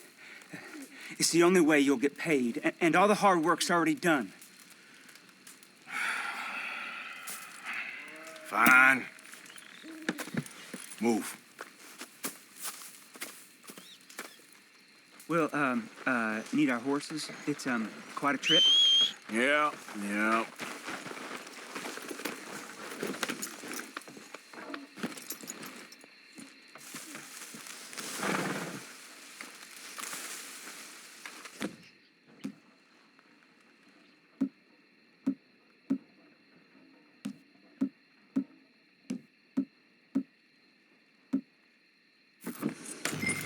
It's the only way you'll get paid, and all the hard work's already done. Fine. Move. We'll, need our horses. It's, quite a trip. Yeah.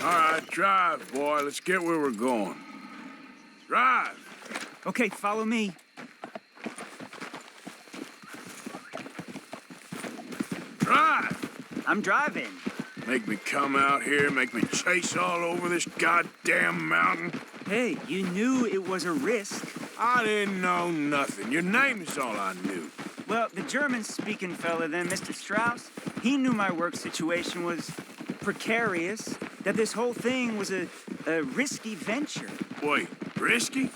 All right, drive, boy. Let's get where we're going. Drive. Okay, follow me. Drive. I'm driving. Make me come out here, make me chase all over this goddamn mountain. Hey, you knew it was a risk. I didn't know nothing. Your name is all I knew. Well, the German-speaking fella then, Mr. Strauss, he knew my work situation was precarious. that this whole thing was a risky venture. Wait, risky?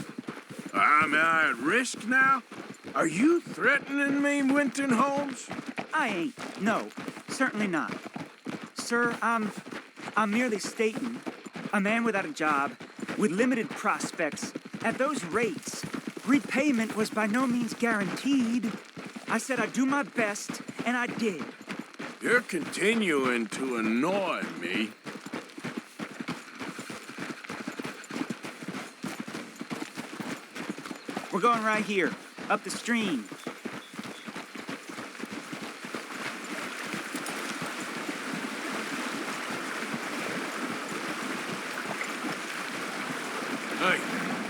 Am I at risk now? Are you threatening me, Winton Holmes? I ain't. No, certainly not. Sir, I'm merely stating, a man without a job, with limited prospects, at those rates, repayment was by no means guaranteed. I said I'd do my best, and I did. You're continuing to annoy me. We're going right here, up the stream. Hey,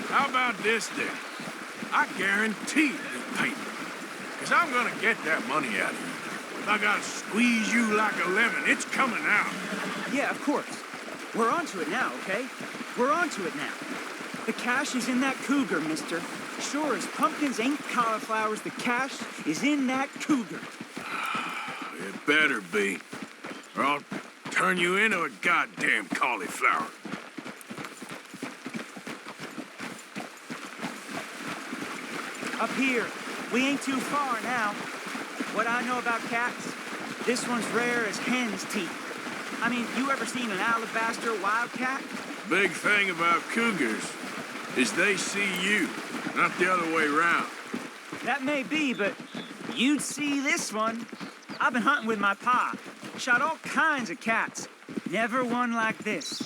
how about this then? I guarantee this payment. Because I'm gonna get that money out of you. If I gotta squeeze you like a lemon, it's coming out. Yeah, of course. We're onto it now, okay? We're onto it now. The cash is in that cougar, mister. Sure as pumpkins ain't cauliflowers, the cash is in that cougar. It better be, or I'll turn you into a goddamn cauliflower. Up here, we ain't too far now. What I know about cats, this one's rare as hen's teeth. I mean, you ever seen an alabaster wildcat? Big thing about cougars is they see you, not the other way around. That may be, but you'd see this one. I've been hunting with my pa. Shot all kinds of cats. Never one like this.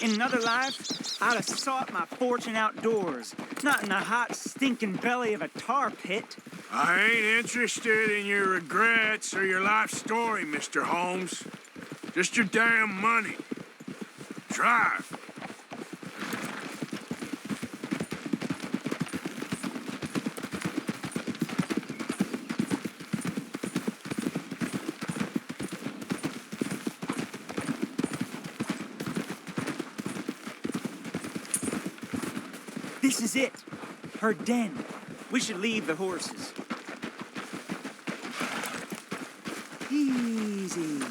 In another life, I'd have sought my fortune outdoors, not in the hot, stinking belly of a tar pit. I ain't interested in your regrets or your life story, Mr. Holmes. Just your damn money. Drive. This is it. Her den. We should leave the horses. Easy.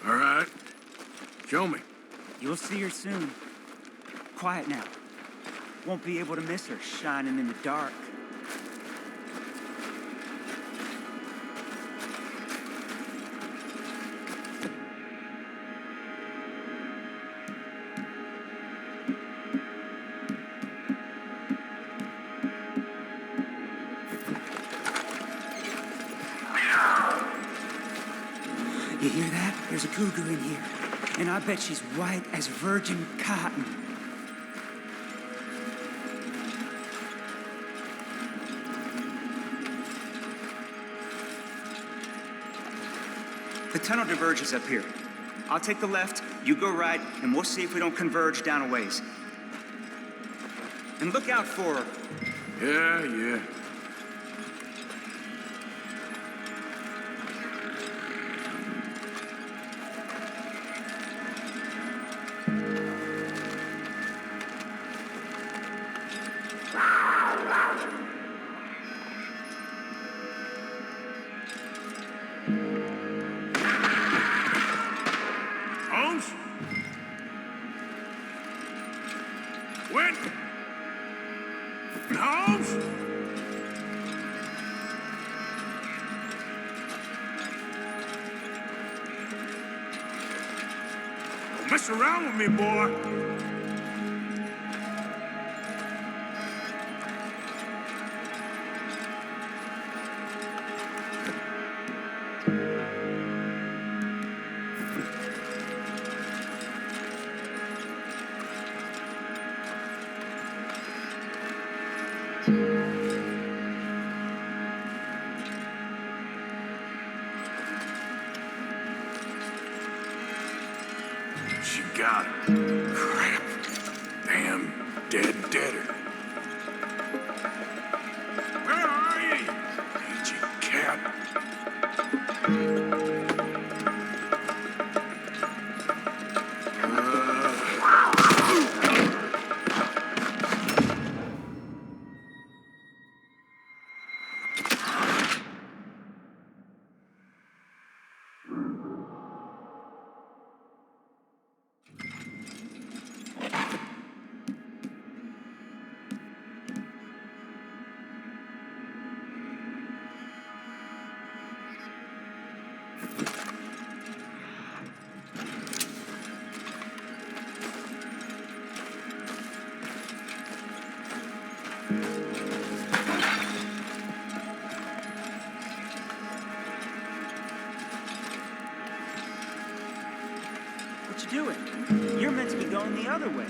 All right. Show me. You'll see her soon. Quiet now. Won't be able to miss her shining in the dark. You hear that? There's a cougar in here. And I bet she's white as virgin cotton. The tunnel diverges up here. I'll take the left, you go right, and we'll see if we don't converge down a ways. And look out for her. Yeah. Holmes? When? Holmes? Don't mess around with me, boy. She got it. Crap. Damn deader. Where are you? Aged cat. you doing? You're meant to be going the other way.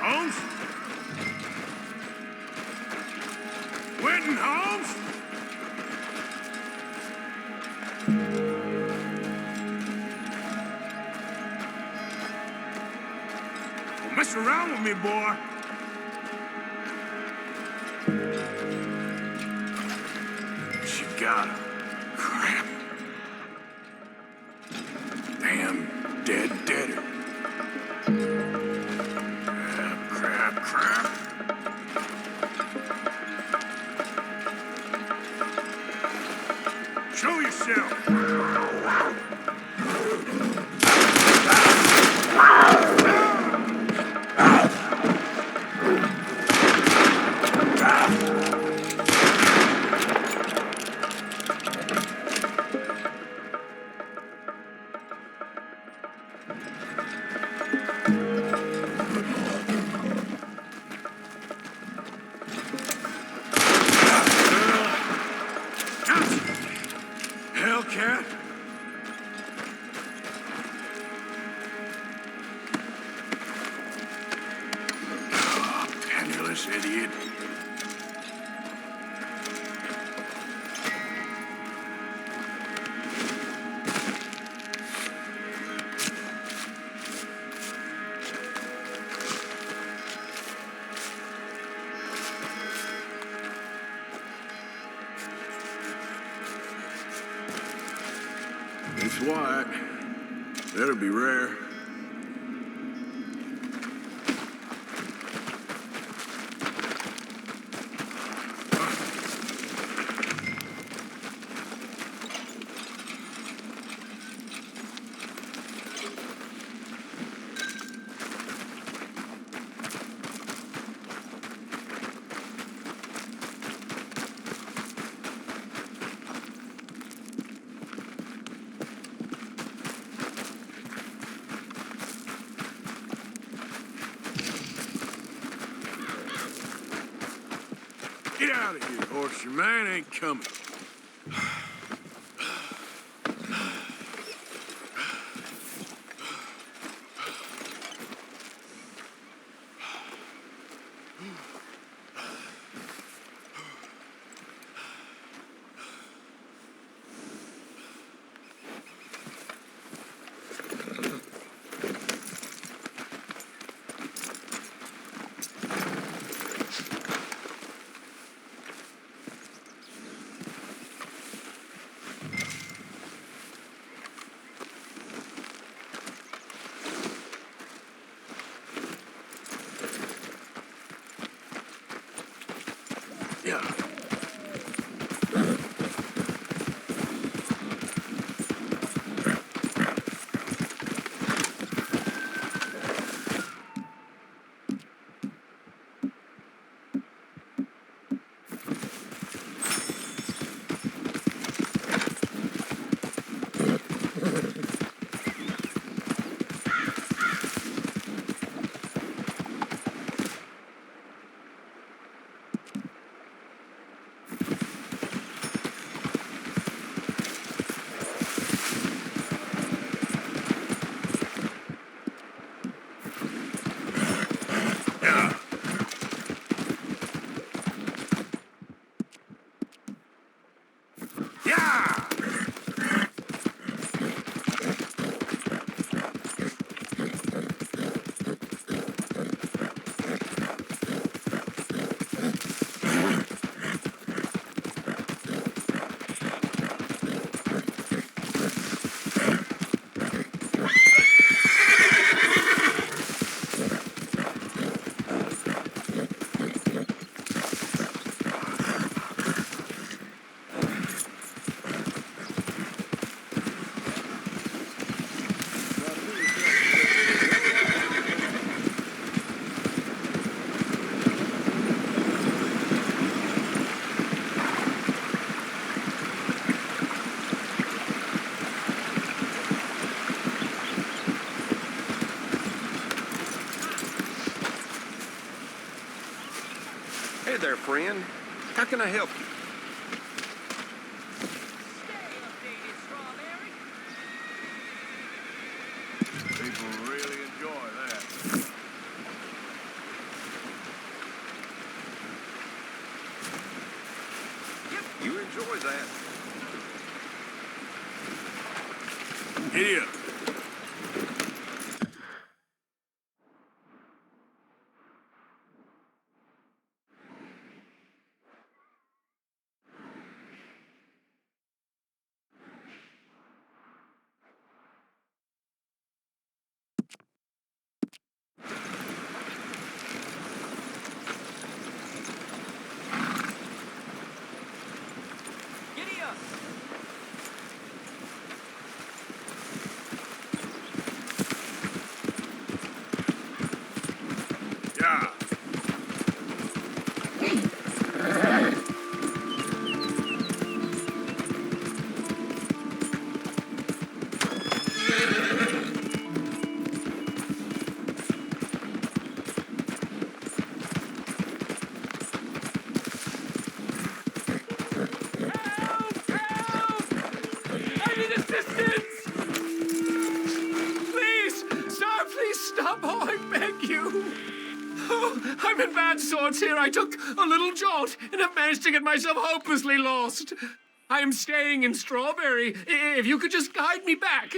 Holmes? Winton Holmes? Don't mess around with me, boy. She got him. Crap. Damn deader. Crap. Show yourself. Hellcat. Oh, penniless idiot. It's white. That'll be rare. Get out of here, horse. Your man ain't coming. Yeah. Hey there, friend. How can I help you? People really enjoy that. You enjoy that. Giddy up. Giddy up! Yeah. I need assistance! Please, sir, please stop. Oh, I beg you. Oh, I'm in bad sorts here. I took a little jolt and have managed to get myself hopelessly lost. I am staying in Strawberry. If you could just guide me back.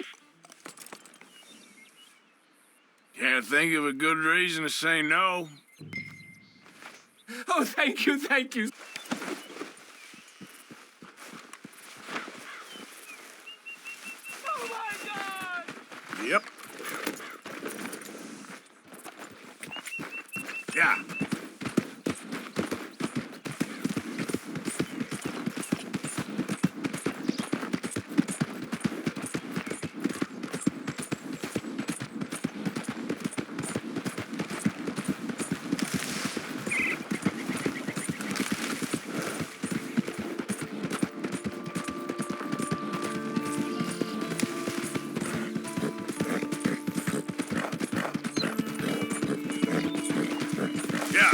Can't think of a good reason to say no. Oh, thank you, thank you. Oh, my God! Yep. Yeah. Yeah.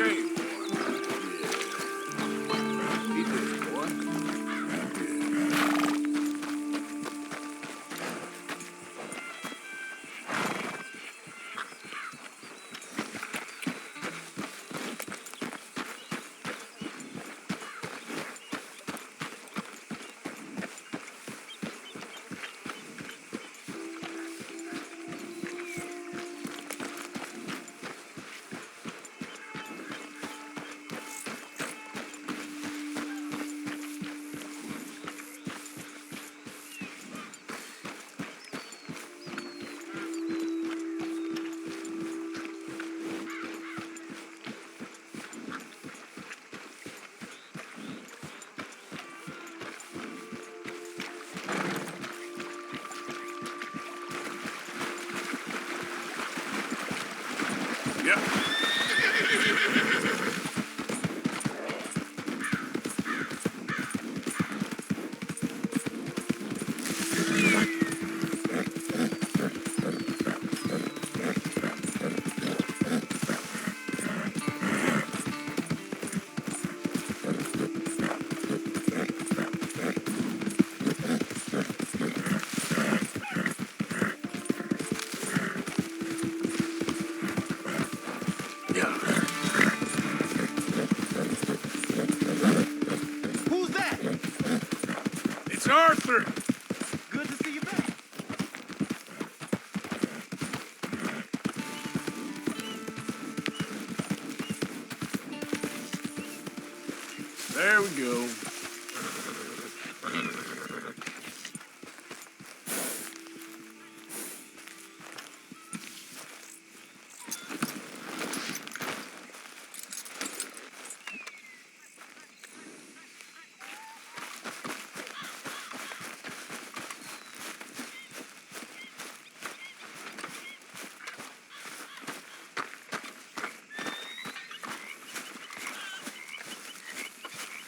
okay, boy. Yeah. Eat this, boy. Who's that? It's Arthur. Good to see you back. There we go.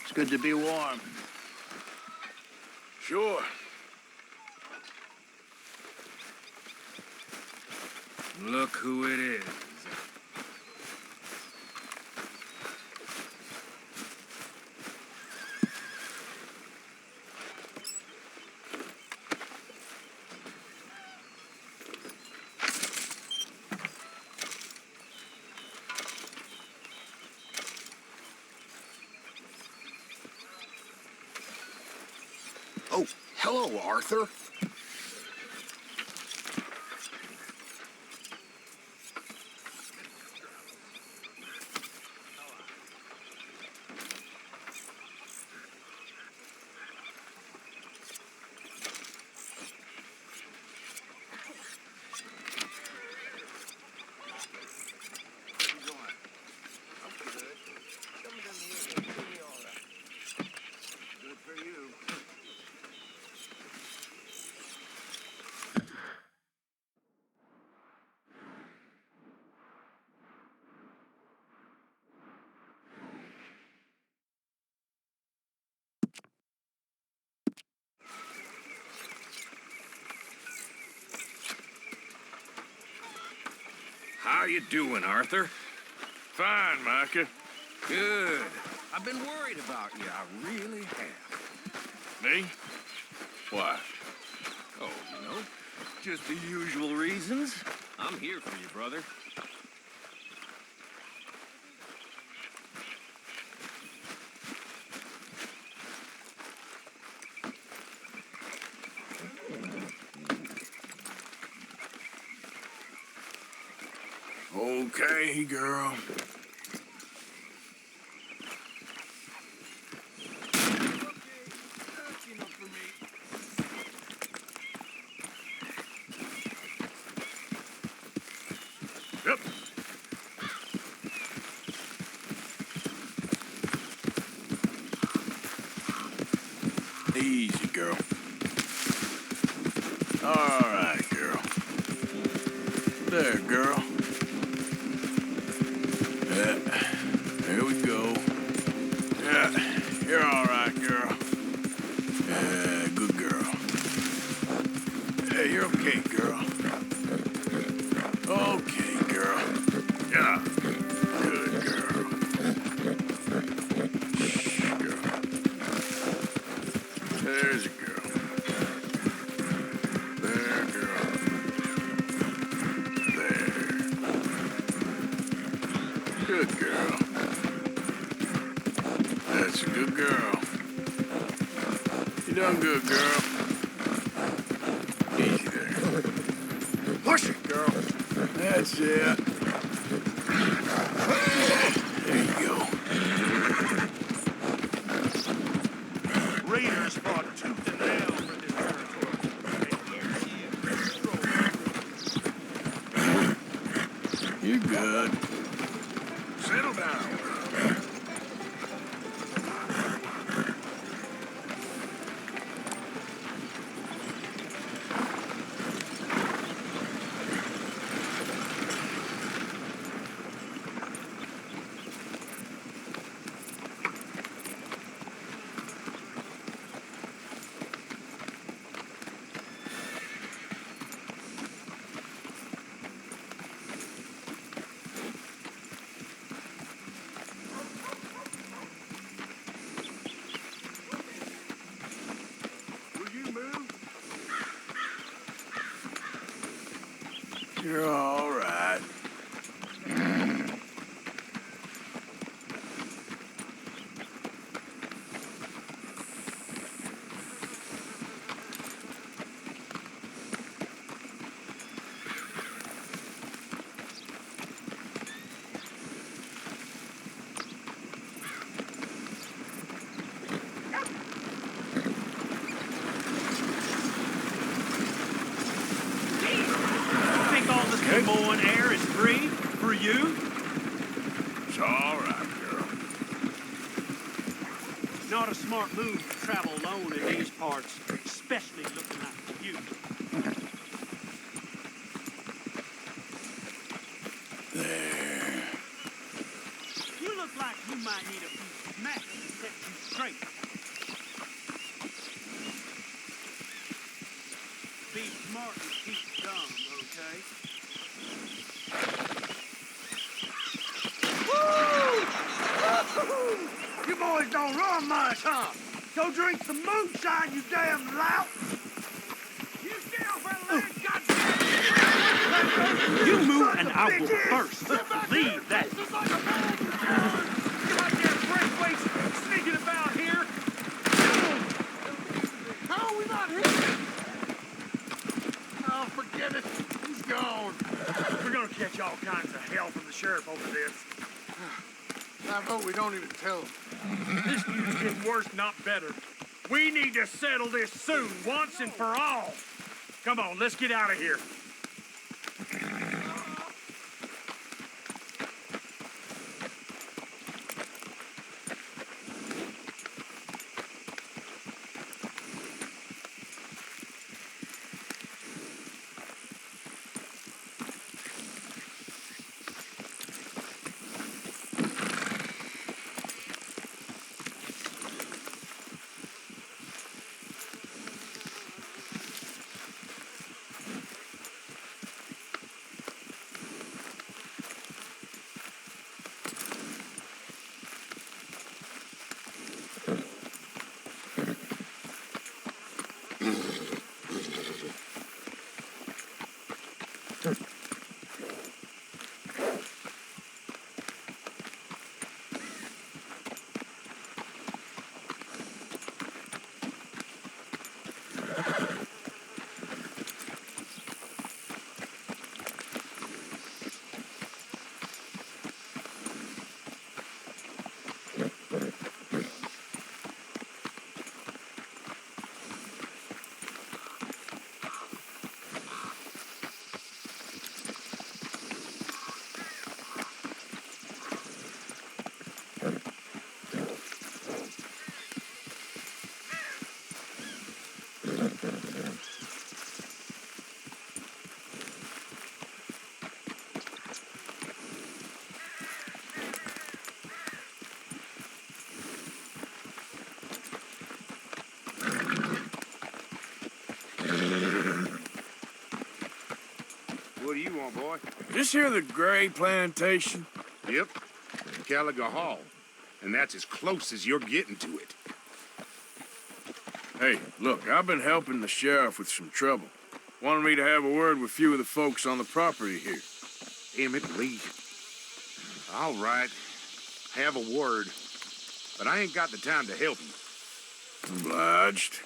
It's good to be warm. Sure. Look who it is. Oh, hello, Arthur. Good for you. How you doing, Arthur? Fine, Micah. Good. I've been worried about you. I really have. Me? Why? Oh, you know, just the usual reasons. I'm here for you, brother. Okay, girl. Yep. Easy, girl. All right, girl. There, girl. There we go. Yeah, you're all right, girl. Good girl. Hey, you're okay, girl. Okay, girl. Yeah, good girl. Good girl. That's a good girl. You done good, girl. Easy there. Push it, girl. That's it. There you go. Raiders fought tooth and nail for this territory. And You good. Settle down. You're all right. Mowing air is free for you? It's all right, girl. Not a smart move to travel alone in these parts, especially looking like you. There. You look like you might need a few smacks to set you straight. Be smart and keep dumb, okay? you boys don't run much, huh? Go drink some moonshine, you damn lout! You still for You move and I will first. Leave that. Goddamn breakaways sneaking about here! How are we not here? Oh, forget it. He's gone. We're gonna catch all kinds of hell from the sheriff over this. I vote we don't even tell him. This feud's getting worse, not better. We need to settle this soon, once and for all. Come on, let's get out of here. What do you want, boy? This here the Gray Plantation? Yep. Gallagher Hall. And that's as close as you're getting to it. Hey, look, I've been helping the sheriff with some trouble. Wanted me to have a word with a few of the folks on the property here. Emmett Lee. All right. Have a word. But I ain't got the time to help you. Obliged.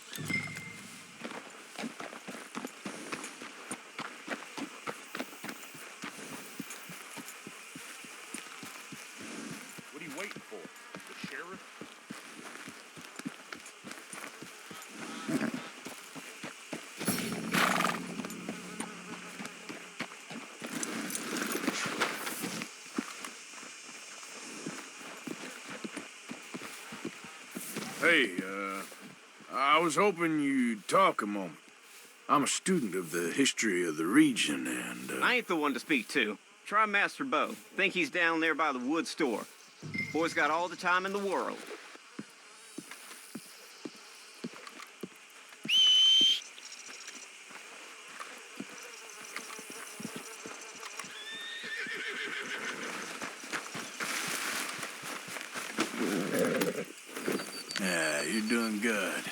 What are you waiting for? The sheriff? Hey, I was hoping you'd talk a moment. I'm a student of the history of the region, and, I ain't the one to speak to. Try Master Bo. Think he's down there by the wood store. Boy's got all the time in the world. Yeah, you're doing good.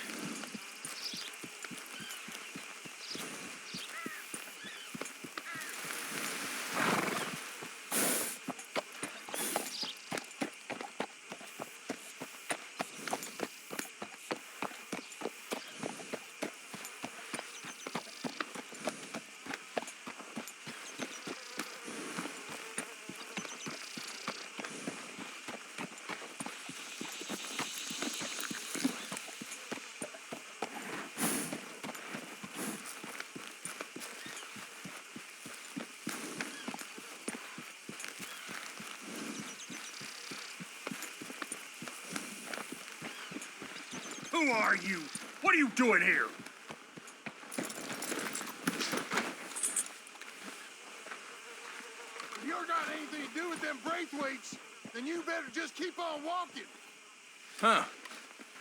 Who are you? What are you doing here? If you're got anything to do with them Braithwaites, then you better just keep on walking. Huh.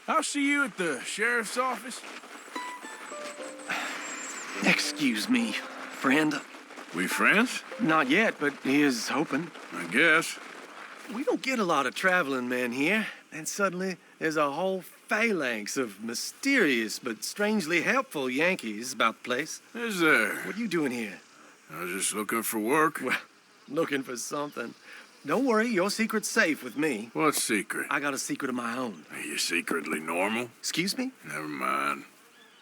I'll see you at the sheriff's office. Excuse me, friend. We friends? Not yet, but he is hoping. I guess. We don't get a lot of traveling men here, and suddenly there's a whole phalanx of mysterious but strangely helpful Yankees about the place. Is there? What are you doing here? I was just looking for work. Well, looking for something. Don't worry, your secret's safe with me. What secret? I got a secret of my own. Are you secretly normal? Excuse me? Never mind.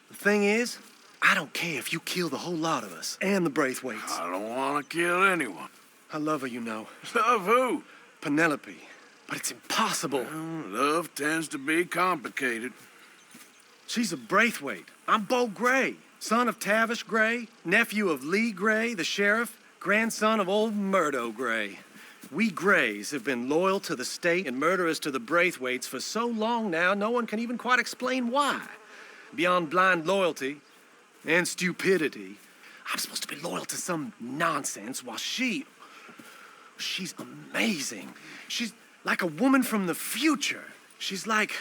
The thing is, I don't care if you kill the whole lot of us and the Braithwaites. I don't want to kill anyone. I love her, you know. Love who? Penelope. But it's impossible. Well, love tends to be complicated. She's a Braithwaite. I'm Bo Gray, son of Tavish Gray, nephew of Lee Gray, the sheriff, grandson of old Murdo Gray. We Grays have been loyal to the state and murderous to the Braithwaites for so long now, no one can even quite explain why. Beyond blind loyalty and stupidity, I'm supposed to be loyal to some nonsense while she's amazing. She's like a woman from the future. She's like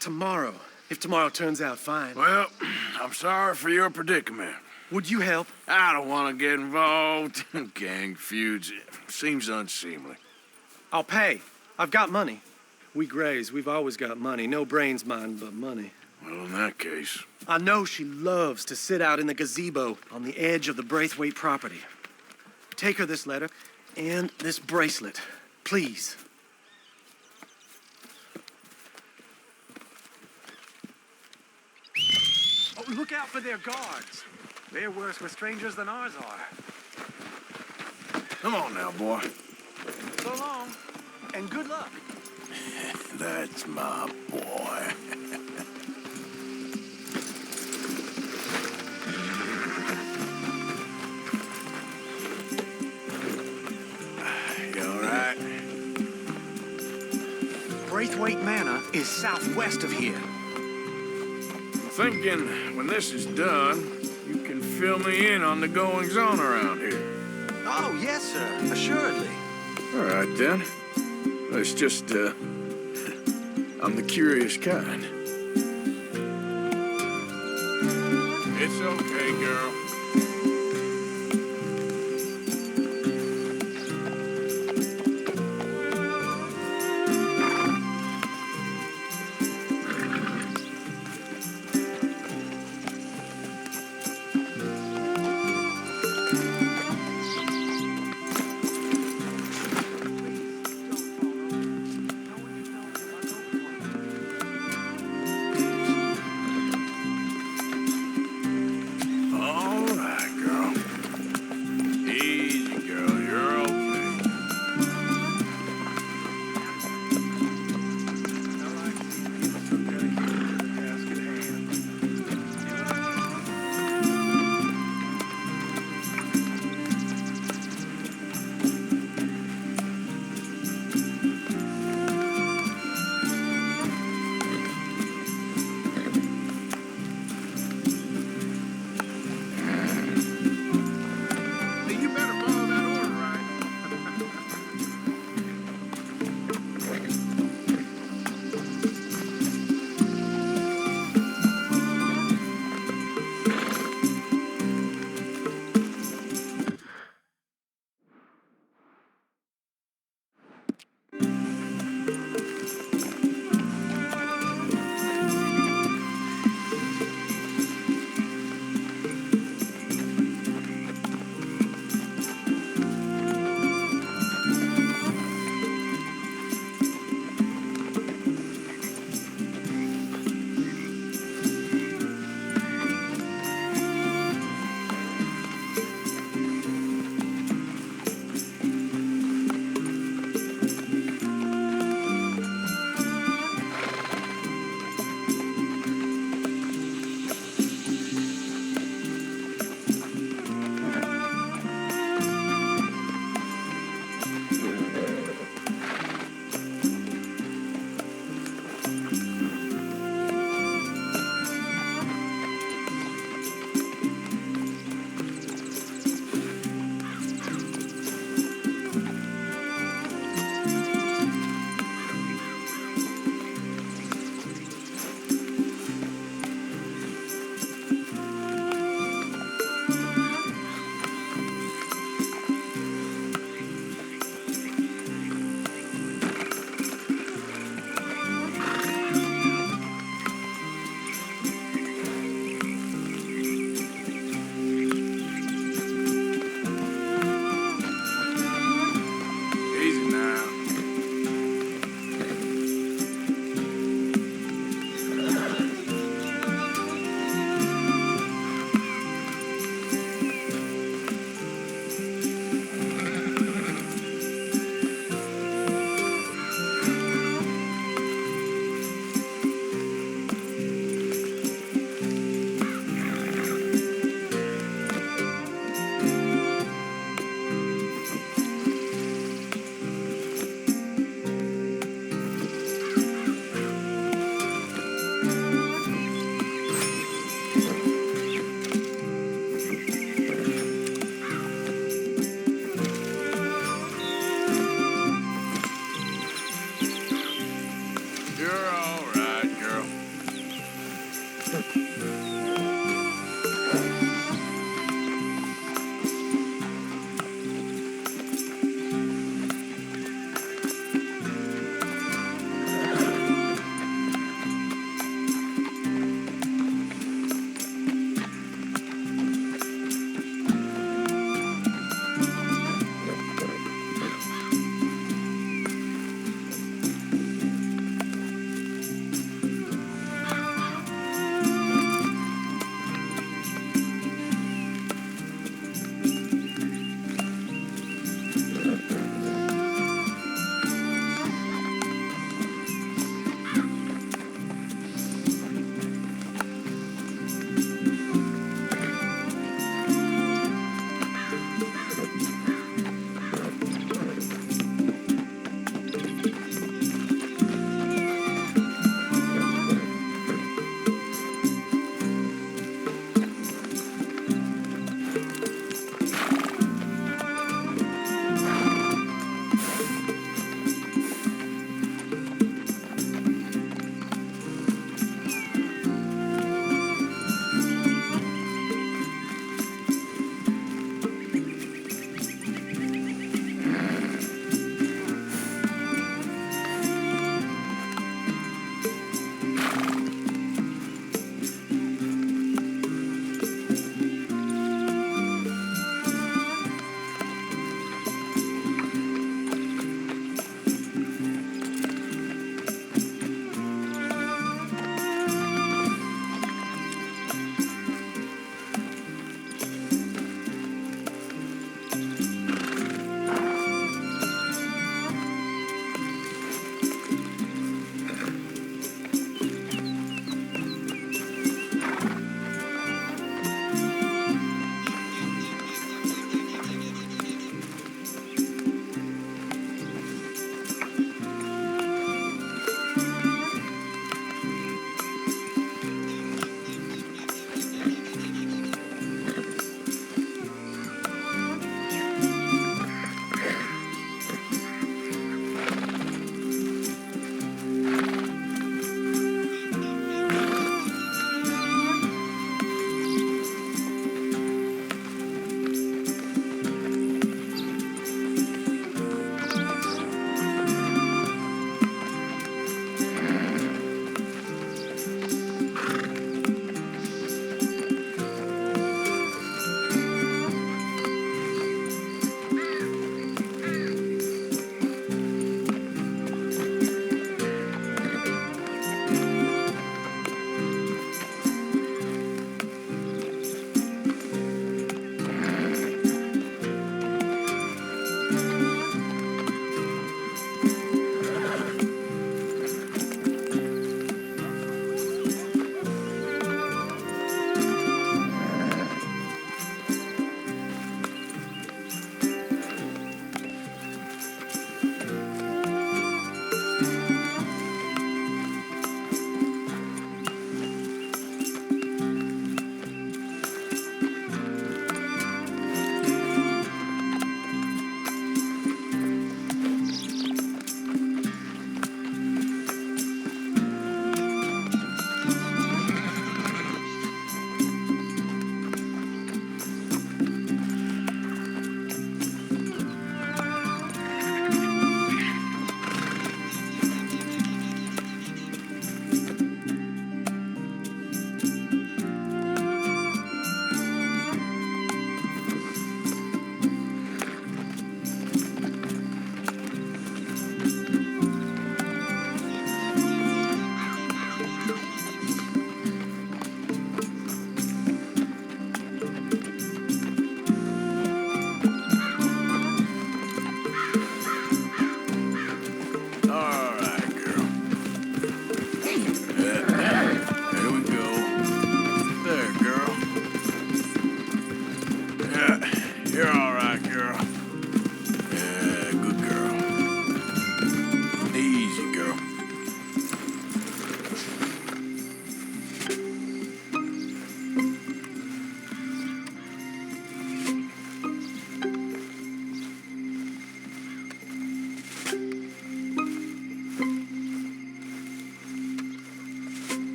tomorrow, if tomorrow turns out fine. Well, I'm sorry for your predicament. Would you help? I don't want to get involved in gang feuds. It seems unseemly. I'll pay. I've got money. We Grays, we've always got money. No brains, mind, but money. Well, in that case... I know she loves to sit out in the gazebo on the edge of the Braithwaite property. Take her this letter and this bracelet, please. Oh, look out for their guards. They're worse with strangers than ours are. Come on now, boy. So long, and good luck. That's my boy. You all right? Braithwaite Manor is southwest of here. I'm thinking when this is done, you can fill me in on the goings-on around here. Oh, yes, sir. Assuredly. All right, then. It's just, I'm the curious kind. It's okay, girl.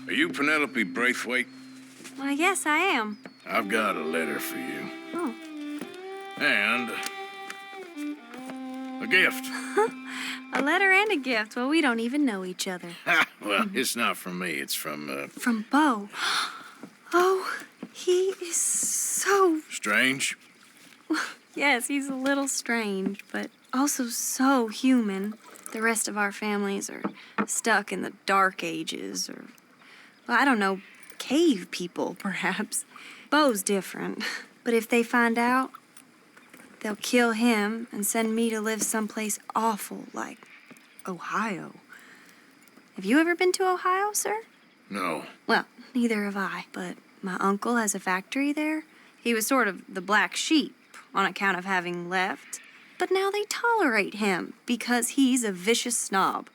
Are you Penelope Braithwaite? Well, yes, I am. I've got a letter for you. Oh. And a gift. A letter and a gift. Well, we don't even know each other. Well, it's not from me. It's from, From Bo. Oh, he is so... Strange? Yes, he's a little strange, but also so human. The rest of our families are stuck in the dark ages, or, well, I don't know, cave people, perhaps. Bo's different. But if they find out, they'll kill him and send me to live someplace awful like Ohio. Have you ever been to Ohio, sir? No. Well, neither have I, but my uncle has a factory there. He was sort of the black sheep on account of having left, but now they tolerate him because he's a vicious snob.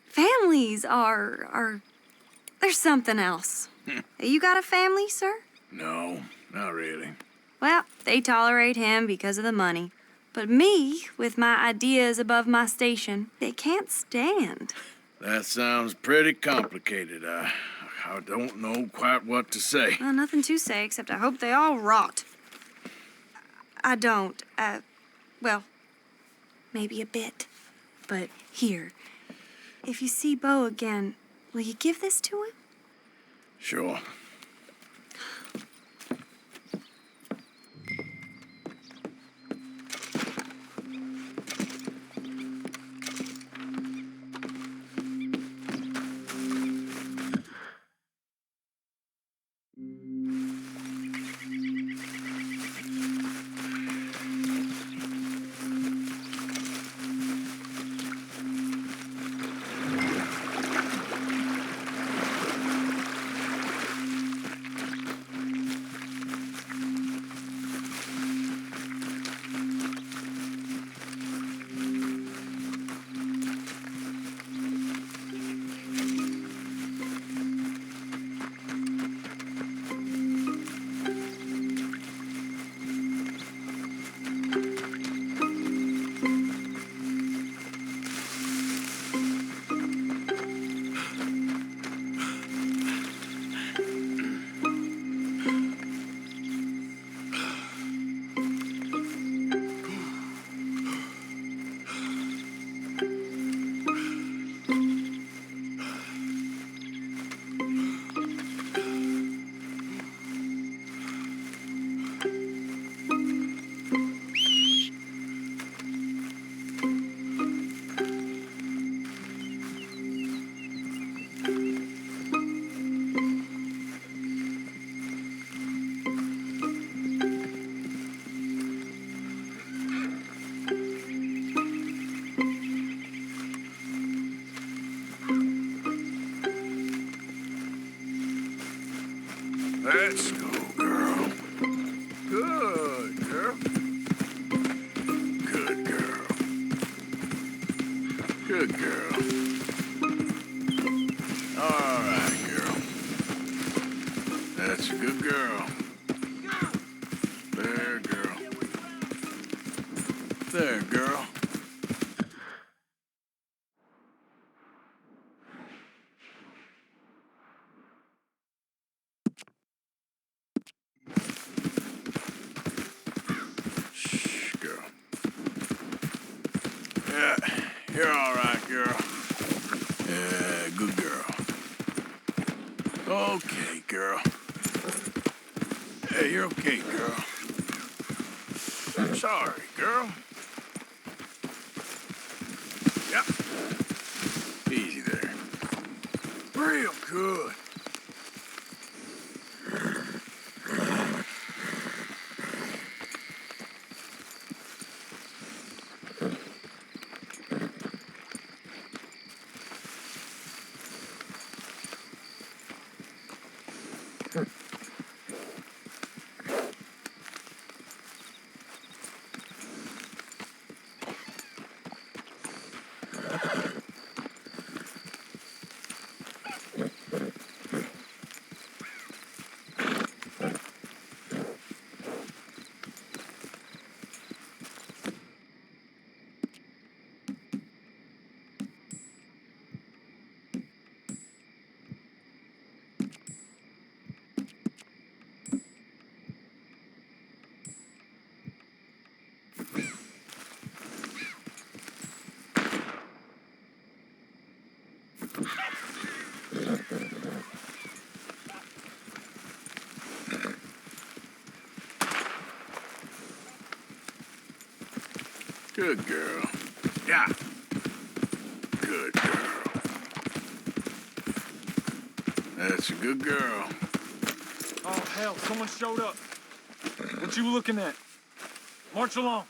Families are there's something else. You got a family, sir? No, not really. Well, they tolerate him because of the money. But me, with my ideas above my station, they can't stand. That sounds pretty complicated. I don't know quite what to say. Well, nothing to say, except I hope they all rot. I don't. Well, maybe a bit. But here, if you see Bo again, will you give this to him? Sure. Let's go, girl. Good girl. Good girl. Good girl. All right, girl. That's a good girl. There, girl. Yeah, you're all right, girl. Good girl. Okay, girl. Hey, you're okay, girl. Sorry, girl. Yep. Easy there. Real good. Good girl. Yeah. Good girl. That's a good girl. Oh, hell, someone showed up. What you looking at? March along.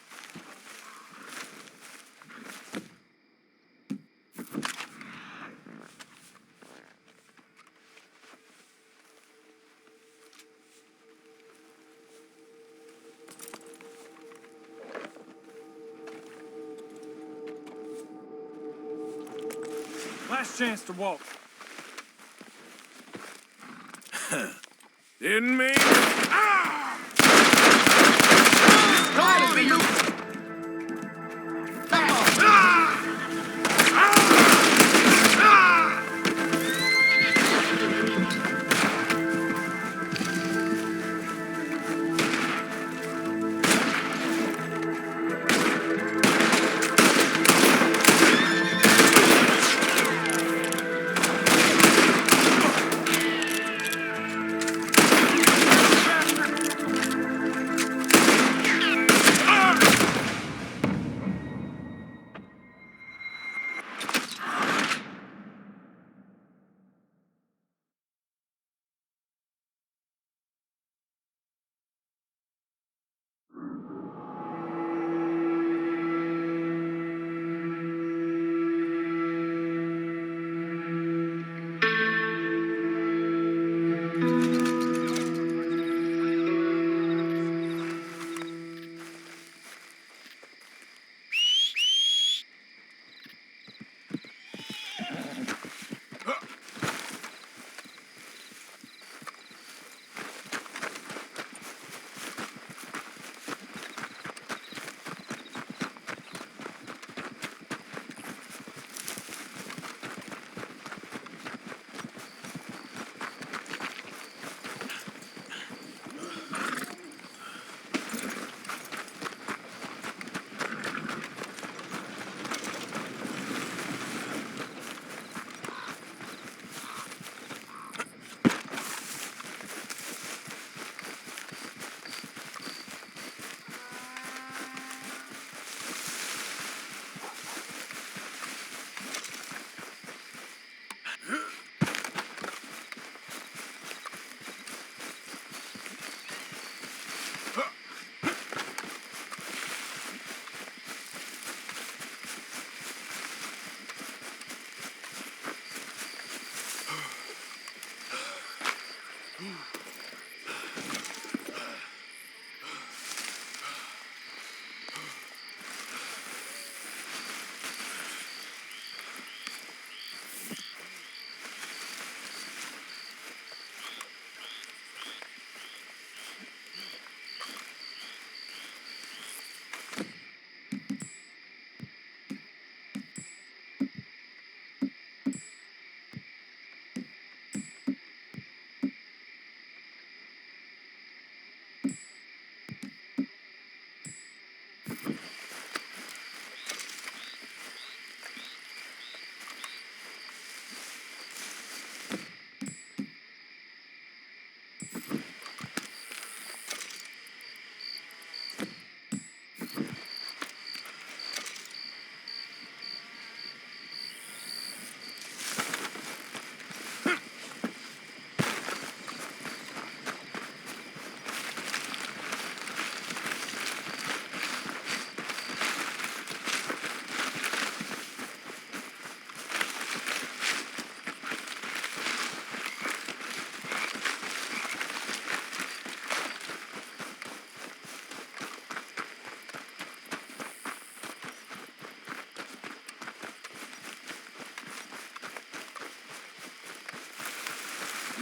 Last chance to walk. Didn't mean...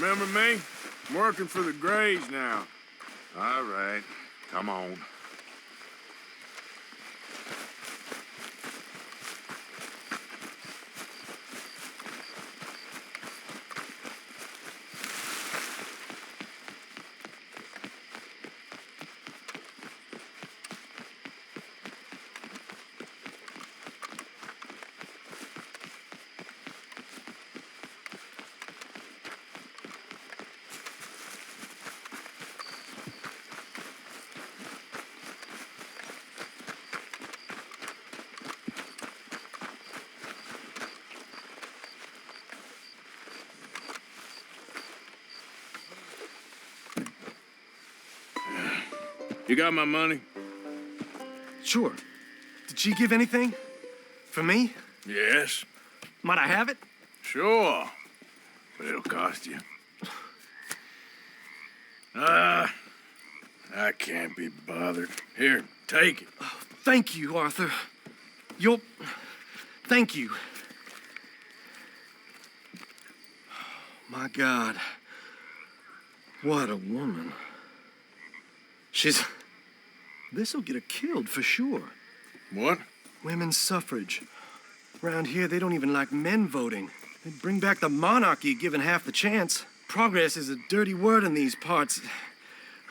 Remember me? I'm working for the Grays now. All right, come on. You got my money? Sure. Did she give anything? For me? Yes. Might I have it? Sure. But it'll cost you. I can't be bothered. Here, take it. Oh, thank you, Arthur. Thank you. My God. What a woman. This'll get her killed for sure. What? Women's suffrage. Around here, they don't even like men voting. They'd bring back the monarchy given half the chance. Progress is a dirty word in these parts.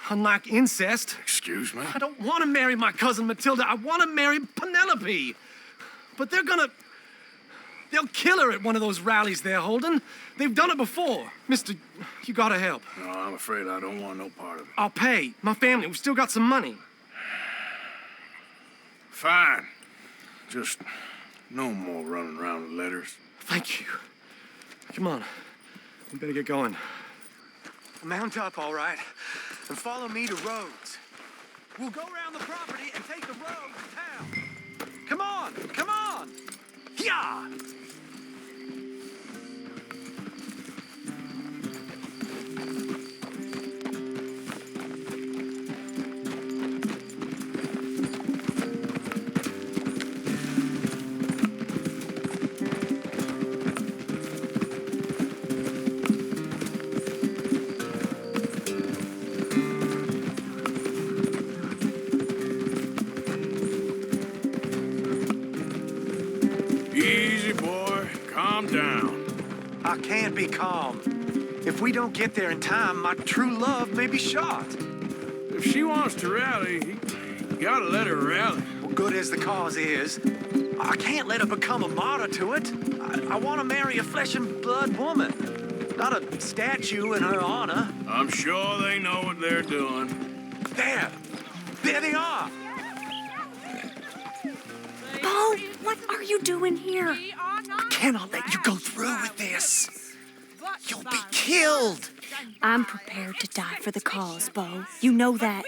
Unlike incest. Excuse me? I don't want to marry my cousin Matilda. I want to marry Penelope. But they'll kill her at one of those rallies they're holding. They've done it before. Mister, you gotta help. No, I'm afraid I don't want no part of it. I'll pay. My family, we've still got some money. Fine. Just no more running around with letters. Thank you. Come on. We better get going. Mount up, all right, and follow me to Rhodes. We'll go around the property and take the road to town. Come on! Come on! Yeah! Easy, boy. Calm down. I can't be calm. If we don't get there in time, my true love may be shot. If she wants to rally, you gotta let her rally. Well, good as the cause is, I can't let her become a martyr to it. I want to marry a flesh and blood woman, not a statue in her honor. I'm sure they know what they're doing. There they are. Bo, what are you doing here? I cannot let you go through with this. You'll be killed. I'm prepared to die for the cause, Bo. You know that.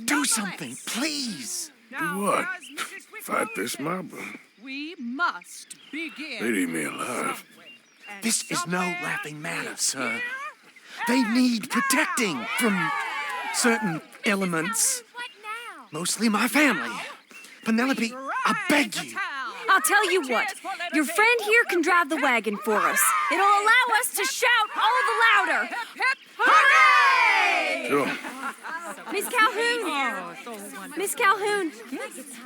Do something, please. Do what? Fight this mob? We must begin. They'd eat me alive. This is no laughing matter, sir. They need protecting from certain elements. Mostly my family. Penelope, I beg you. I'll tell you what. Your friend here can drive the wagon for us. It'll allow us to shout all the louder. Hooray! Sure. Miss Calhoun. Miss Calhoun.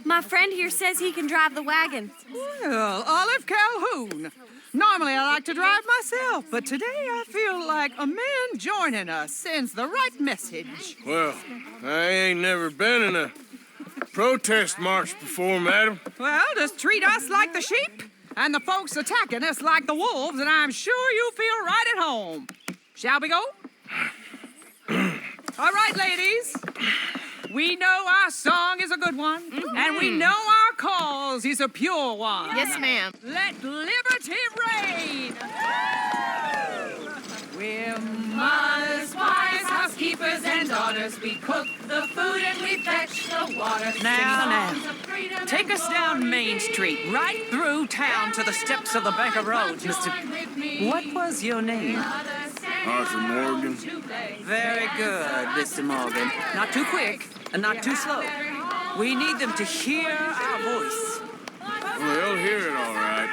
My friend here says he can drive the wagon. Well, Olive Calhoun. Normally I like to drive myself, but today I feel like a man joining us sends the right message. Well, I ain't never been in a protest march before, madam. Well, just treat us like the sheep, and the folks attacking us like the wolves, and I'm sure you feel right at home. Shall we go? All right, ladies. We know our song is a good one, and we know our cause is a pure one. Yes, ma'am. Let liberty reign. We're mothers, wives, housekeepers, and daughters. We cook the food and we fetch the water. Now, take us down Main Street, right through town to the steps of the Bank of Rhodes, Mr. What was your name? Arthur Morgan. Very good, Mr. Morgan. Not too quick and not too slow. We need them to hear our voice. Well, they'll hear it all right.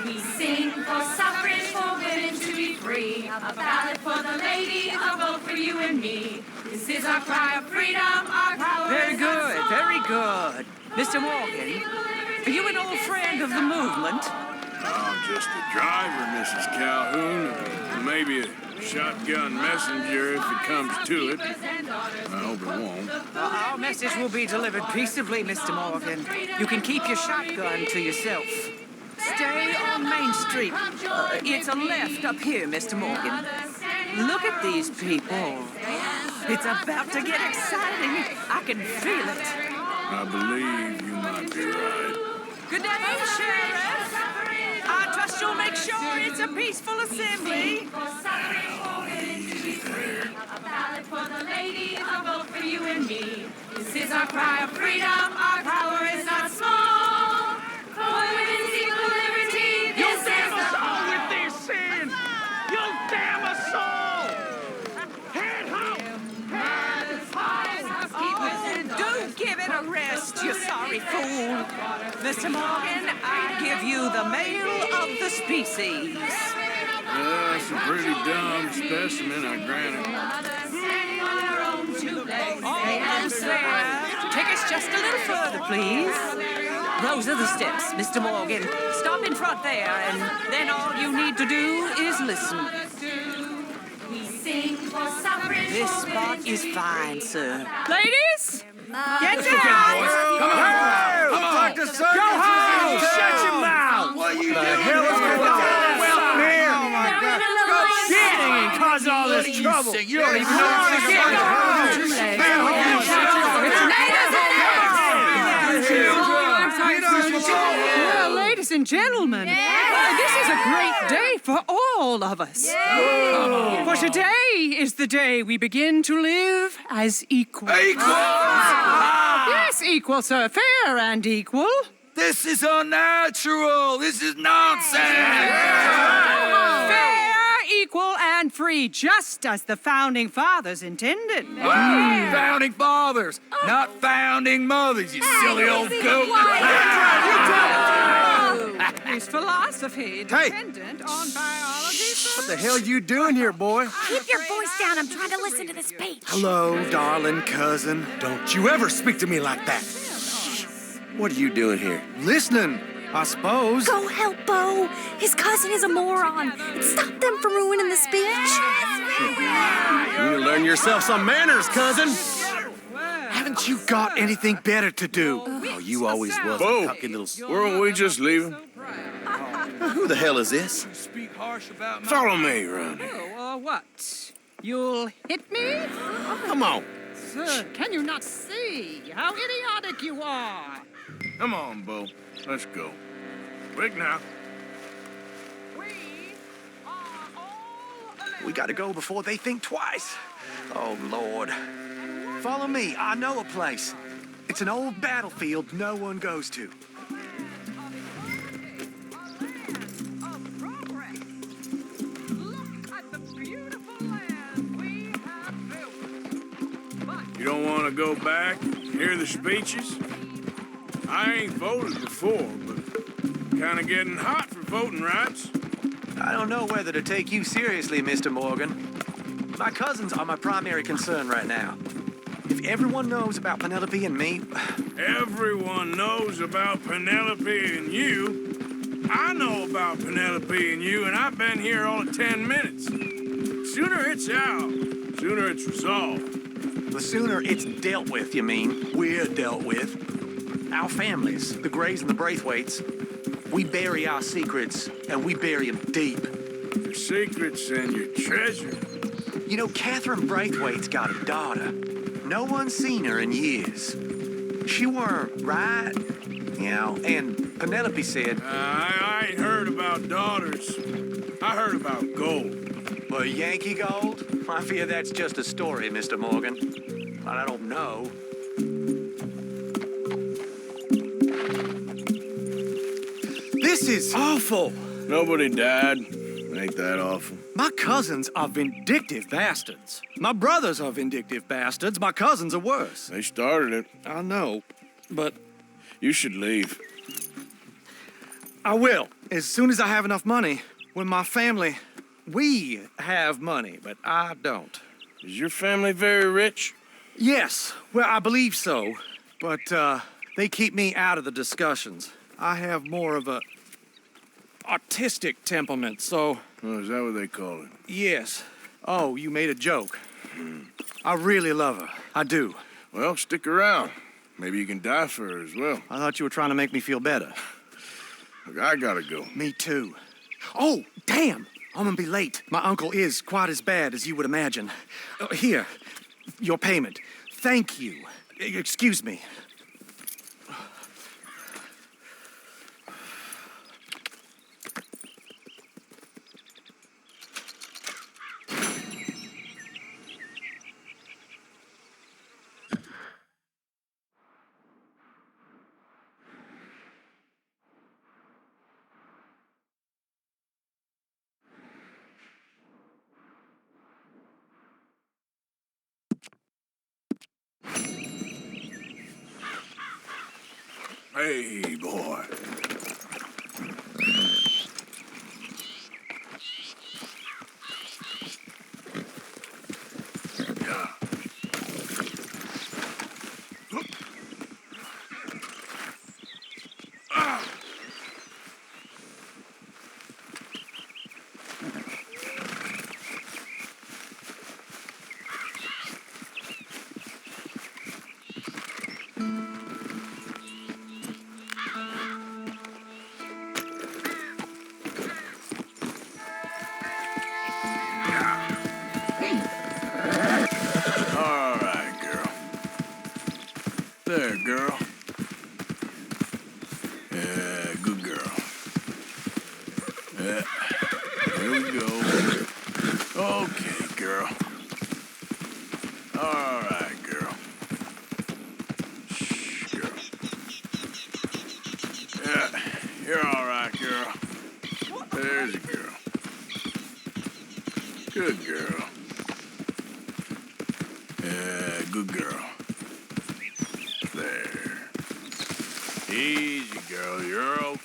We sing for for suffrage for women to be free. A ballot for the lady, a vote for you and me. This is our cry of freedom, our power Very is good, not very small. good. Mr. Morgan, are you an old friend of the movement? I'm just a driver, Mrs. Calhoun. Maybe a shotgun messenger if it comes to it. I hope it won't. Our message will be delivered peaceably, Mr. Morgan. You can keep your shotgun to yourself. Stay on Main Street. It's a left up here, Mr. Morgan. Look at these people. It's about to get exciting. I can feel it. I believe you might be right. Good day, Sheriff. I trust you'll make sure it's a peaceful assembly. A ballot for the lady, a vote for you and me. This is our cry of freedom, our power is not small. For women's equal liberty, this is the all with their sin! You'll damn us all! Head home! Do give it a rest, you sorry fool. Mr. Morgan, I give you the male of the species. That's a pretty dumb specimen, I grant it. Almost there. Take us just a little further, please. Those are the steps, Mr. Morgan. Stop in front there, and then all you need to do is listen. This spot is fine, sir. Ladies, get down! Come on! Go home! Shut your mouth! What are you doing? The hell is going on? Well, here! Oh, my God. Go shit and cause all this trouble. You don't even know what's going Well, ladies and gentlemen, this is a great day for all of us. For today is the day we begin to live as equals. Yes, equal, sir. Fair and equal. This is unnatural. This is nonsense. Fair, equal, and free, just as the founding fathers intended. Founding fathers, not founding mothers, you silly old goat. Is philosophy dependent on biology? What the hell you doing here, boy? Keep your voice down. I'm trying to listen to the speech. Hello, darling cousin. Don't you ever speak to me like that. What are you doing here? Listening, I suppose. Go help Bo. His cousin is a moron. And stop them from ruining the speech. You need to learn yourself some manners, cousin. Haven't you got anything better to do? Oh, you always was Bo, a cocky little... weren't we just leaving? Who the hell is this? Follow me, Ronnie. What? You'll hit me? Come on. Sir, can you not see how idiotic you are? Come on, Bo. Let's go. Quick now. We gotta go before they think twice. Oh, Lord. Follow me. I know a place. It's an old battlefield no one goes to. You don't want to go back and hear the speeches? I ain't voted before, but kind of getting hot for voting rights. I don't know whether to take you seriously, Mr. Morgan. My cousins are my primary concern right now. If everyone knows about Penelope and me... Everyone knows about Penelope and you. I know about Penelope and you, and I've been here all of 10 minutes. Sooner it's out, sooner it's resolved. The sooner it's dealt with, you mean, we're dealt with. Our families, the Grays and the Braithwaites, we bury our secrets, and we bury them deep. Your secrets and your treasure. You know, Catherine Braithwaite's got a daughter. No one's seen her in years. She weren't right, you know, and Penelope said... I ain't heard about daughters. I heard about gold. Well, Yankee gold? I fear that's just a story, Mr. Morgan. But I don't know. This is awful. Nobody died. Ain't that awful? My cousins are vindictive bastards. My brothers are vindictive bastards. My cousins are worse. They started it. I know, but... You should leave. I will, as soon as I have enough money. when my family, we have money, but I don't. Is your family very rich? Yes, well, I believe so, but they keep me out of the discussions. I have more of a artistic temperament, so... Oh, is that what they call it? Yes. Oh, you made a joke. I really love her. I do. Well, stick around. Maybe you can die for her as well. I thought you were trying to make me feel better. Look, I gotta go. Me too. Oh, damn! I'm gonna be late. My uncle is quite as bad as you would imagine. Here, your payment. Thank you. Excuse me. Hey, boy. Yeah. There, girl. Yeah, good girl. Yeah, here we go. Okay, girl. All right, girl. Shh, girl. Yeah, you're all right, girl. There's a girl. Good girl. Yeah, good girl. There. Easy, girl. You're okay.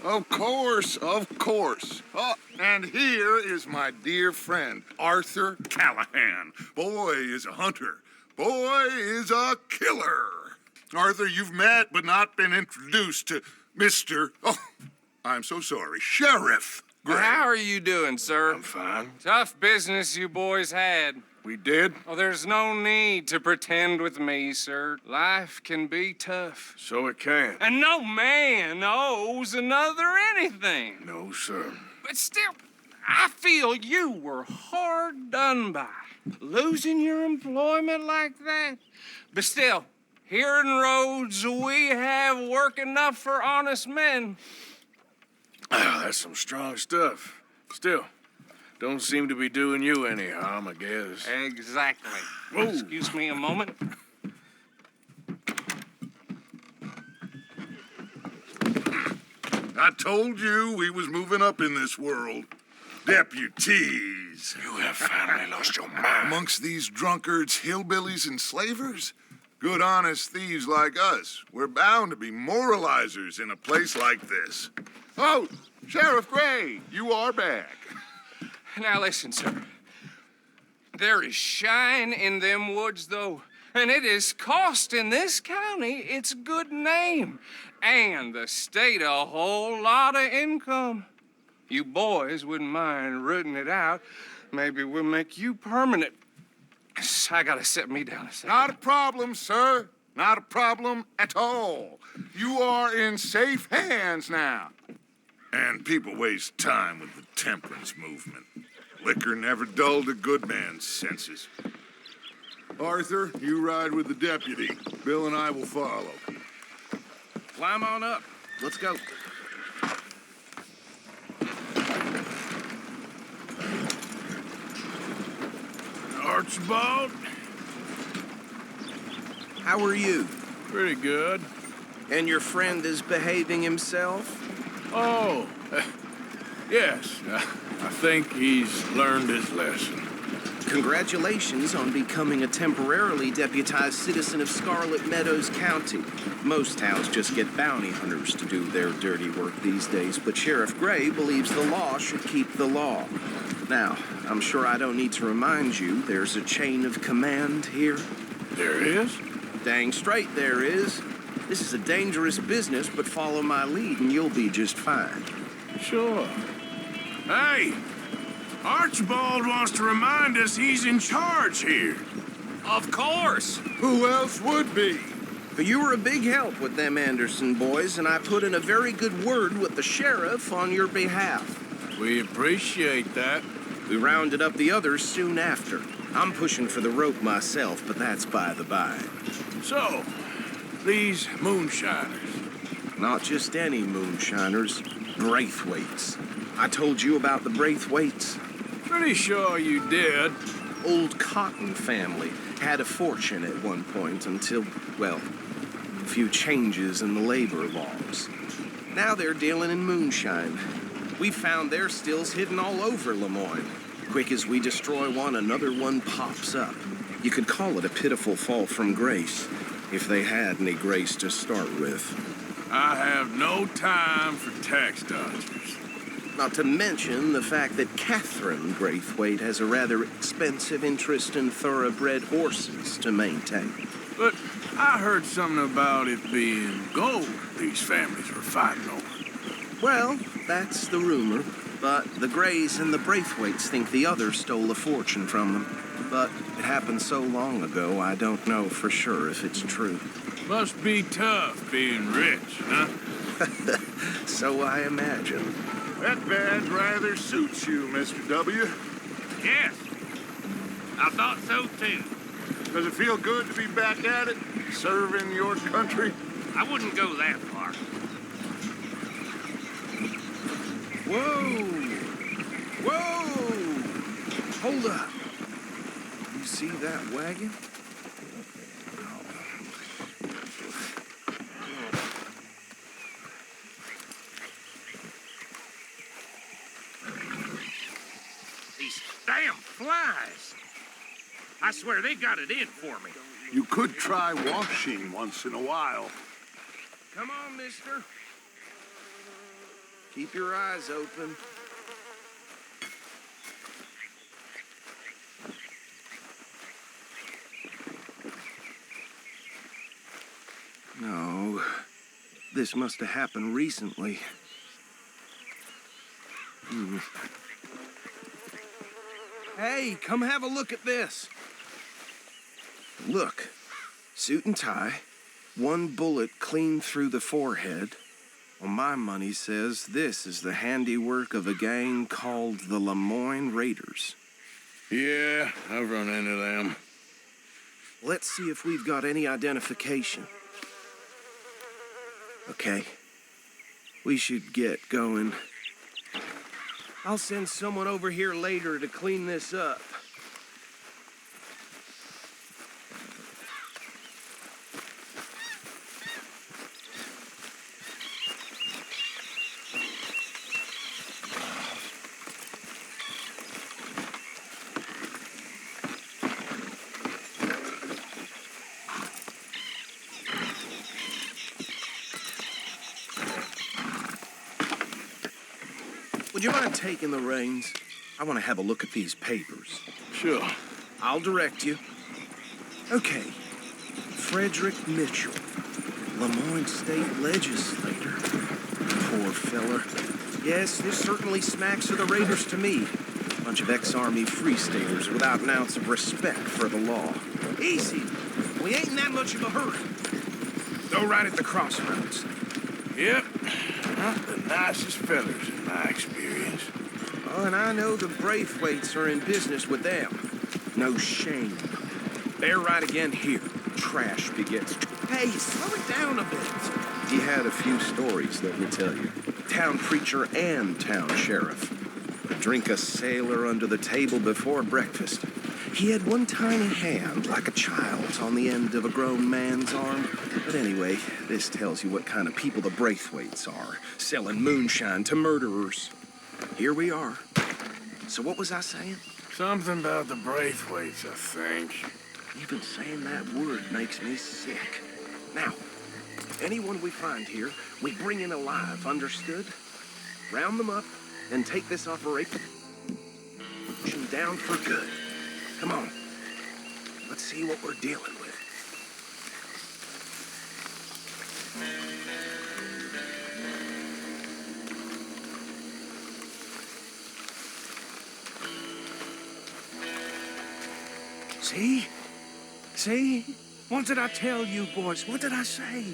Of course, of course. Oh, and here is my dear friend, Arthur Callahan. Boy is a hunter. Boy is a killer. Arthur, you've met but not been introduced to Mr. Oh, I'm so sorry, Sheriff Gray. How are you doing, sir? I'm fine. Tough business you boys had. We did? Oh, there's no need to pretend with me, sir. Life can be tough. So it can. And no man owes another anything. No, sir. But still, I feel you were hard done by. Losing your employment like that. But still, here in Rhodes, we have work enough for honest men. Oh, that's some strong stuff. Still, don't seem to be doing you any harm, I guess. Exactly. Whoa. Excuse me a moment. I told you we was moving up in this world. Deputies. You have finally lost your mind. Amongst these drunkards, hillbillies, and slavers? Good, honest thieves like us. We're bound to be moralizers in a place like this. Oh, Sheriff Gray, you are back. Now listen, sir. There is shine in them woods, though, and it is costing this county its good name and the state a whole lot of income. You boys wouldn't mind rooting it out. Maybe we'll make you permanent. I gotta set me down a second. Not a problem, sir. Not a problem at all. You are in safe hands now. And people waste time with the temperance movement. Liquor never dulled a good man's senses. Arthur, you ride with the deputy. Bill and I will follow. Climb on up. Let's go. Archibald? How are you? Pretty good. And your friend is behaving himself? Oh, yes. I think he's learned his lesson. Congratulations on becoming a temporarily deputized citizen of Scarlet Meadows County. Most towns just get bounty hunters to do their dirty work these days, but Sheriff Gray believes the law should keep the law. Now, I'm sure I don't need to remind you, there's a chain of command here. There is? Dang straight there is. This is a dangerous business, but follow my lead and you'll be just fine. Sure. Hey! Archibald wants to remind us he's in charge here. Of course. Who else would be? But you were a big help with them Anderson boys, and I put in a very good word with the sheriff on your behalf. We appreciate that. We rounded up the others soon after. I'm pushing for the rope myself, but that's by the by. So, these moonshiners. Not just any moonshiners, Braithwaites. I told you about the Braithwaites. Pretty sure you did. Old Cotton family had a fortune at one point until, well, a few changes in the labor laws. Now they're dealing in moonshine. We found their stills hidden all over Lemoyne. Quick as we destroy one, another one pops up. You could call it a pitiful fall from grace, if they had any grace to start with. I have no time for tax dodgers. Not to mention the fact that Catherine Braithwaite has a rather expensive interest in thoroughbred horses to maintain. But I heard something about it being gold these families were fighting over. Well, that's the rumor. But the Grays and the Braithwaites think the other stole a fortune from them. But it happened so long ago, I don't know for sure if it's true. Must be tough being rich, huh? So I imagine. That badge rather suits you, Mr. W. Yes. I thought so, too. Does it feel good to be back at it, serving your country? I wouldn't go that far. Whoa! Whoa! Hold up. You see that wagon? These damn flies. I swear they got it in for me. You could try washing once in a while. Come on, mister. Keep your eyes open. No, this must have happened recently. Hey, come have a look at this. Look, suit and tie, one bullet clean through the forehead. Well, my money says this is the handiwork of a gang called the Lemoyne Raiders. Yeah, I've run into them. Let's see if we've got any identification. Okay. We should get going. I'll send someone over here later to clean this up. Would you mind taking the reins? I want to have a look at these papers. Sure. I'll direct you. Okay. Frederick Mitchell, Lemoyne State Legislator. Poor feller. Yes, this certainly smacks of the Raiders to me. Bunch of ex-Army free-staters without an ounce of respect for the law. Easy. We ain't in that much of a hurry. Go right at the crossroads. Yep. Not the nicest fellas in my experience. Oh, and I know the Braithwaites are in business with them. No shame. They're right again here. Trash begets. Hey, slow it down a bit. He had a few stories, let me tell you. Town preacher and town sheriff. Would drink a sailor under the table before breakfast. He had one tiny hand, like a child's, on the end of a grown man's arm. But anyway, this tells you what kind of people the Braithwaites are, selling moonshine to murderers. Here we are. So what was I saying? Something about the Braithwaites, I think. Even saying that word makes me sick. Now, anyone we find here, we bring in alive, understood? Round them up and take this operation down for good. Come on. Let's see what we're dealing with. See? See? What did I tell you, boys? What did I say?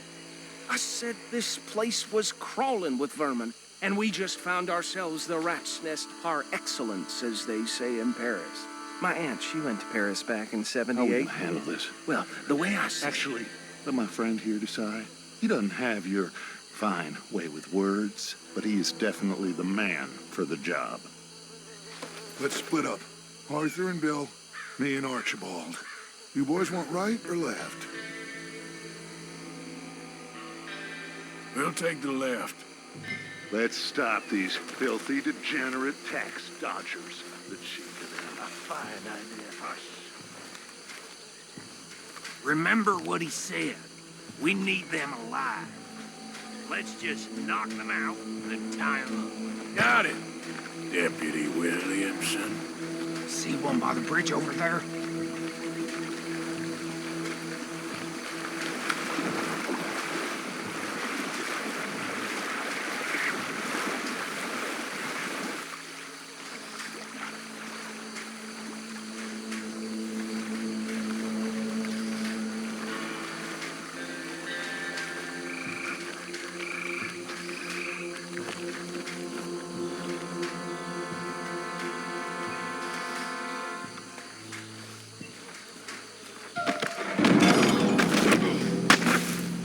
I said this place was crawling with vermin, and we just found ourselves the rat's nest par excellence, as they say in Paris. My aunt, she went to Paris back in '78. How will you handle this? Well, the way I said... Actually, let my friend here decide. He doesn't have your fine way with words, but he is definitely the man for the job. Let's split up. Arthur and Bill, me and Archibald. You boys want right or left? We'll take the left. Let's stop these filthy, degenerate tax dodgers. The chief of them, a fine idea for us. Remember what he said. We need them alive. Let's just knock them out and tie them up. Got it, Deputy Williamson. See one by the bridge over there?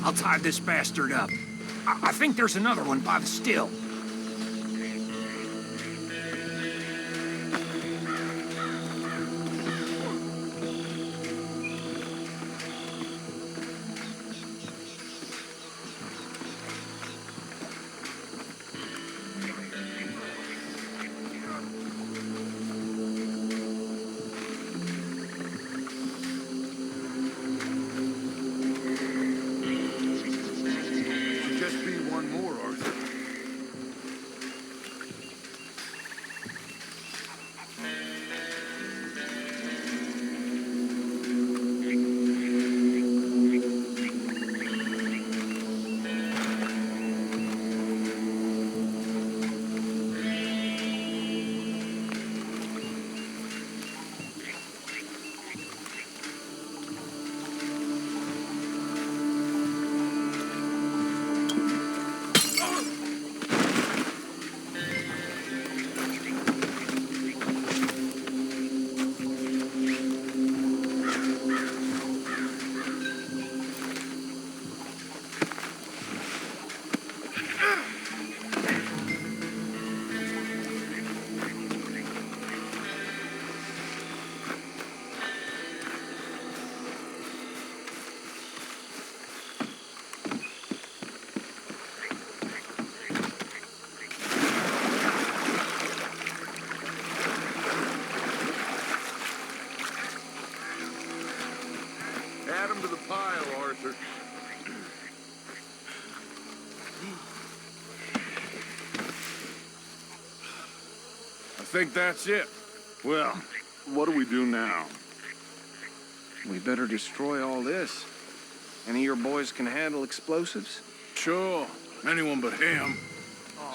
I'll tie this bastard up. I think there's another one by the still. Add them to the pile, Arthur. I think that's it. Well, what do we do now? We better destroy all this. Any of your boys can handle explosives? Sure. Anyone but him.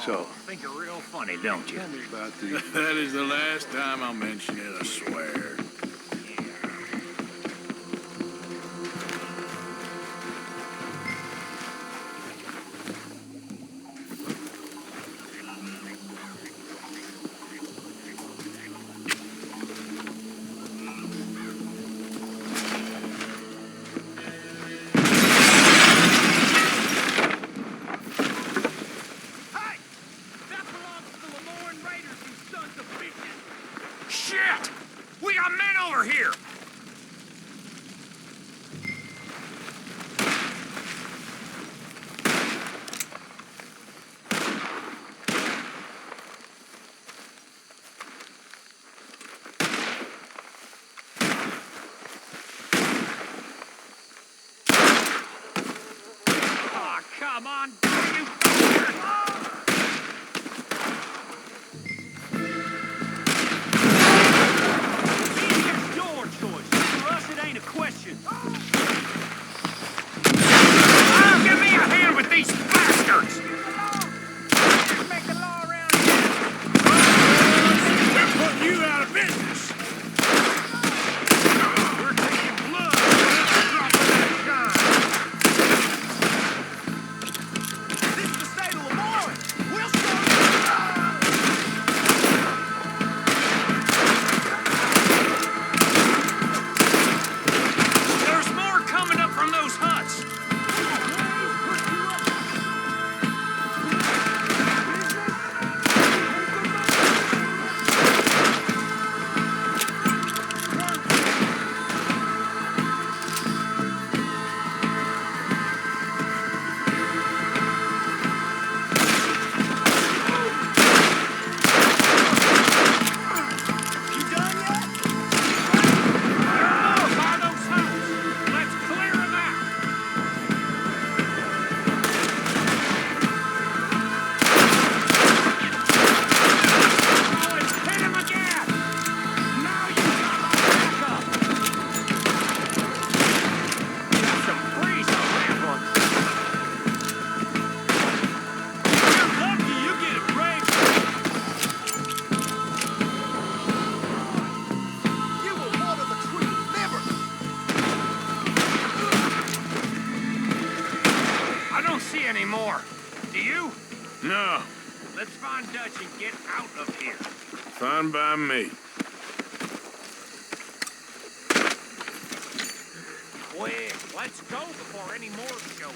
So, Think you're real funny, don't you? tell me about the... That is the last time I'll mention it, I swear. position. Oh, give me a hand with these bastards! Make the law around here. We're putting you out of business. We're taking blood. Drop that gun. This is the state of Lamar. We'll show you. There's more coming up from those huts. I don't see any more. Do you? No, Let's find Dutch and get out of here. fine by me. Quick, let's go before any more show up.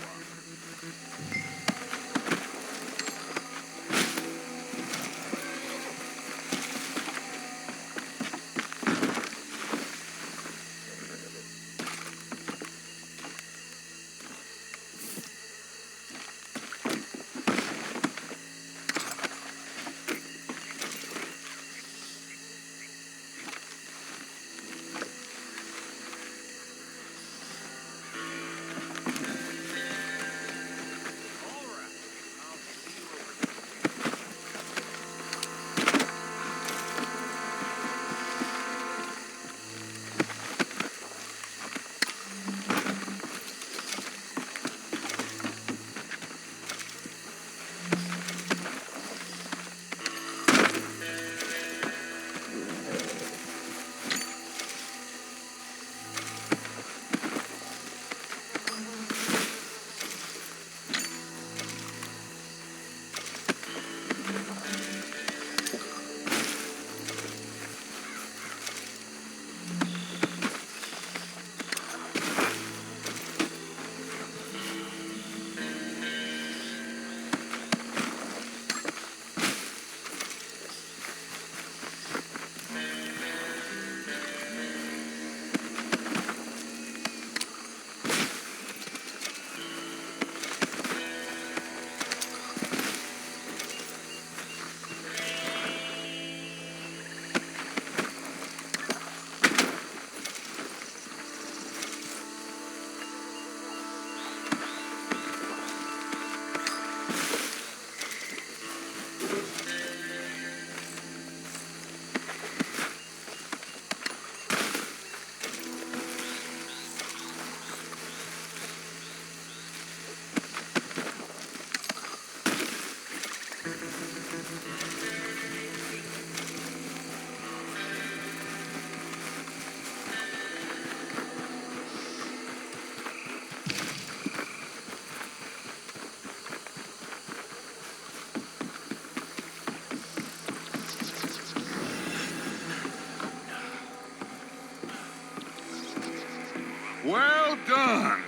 Well done.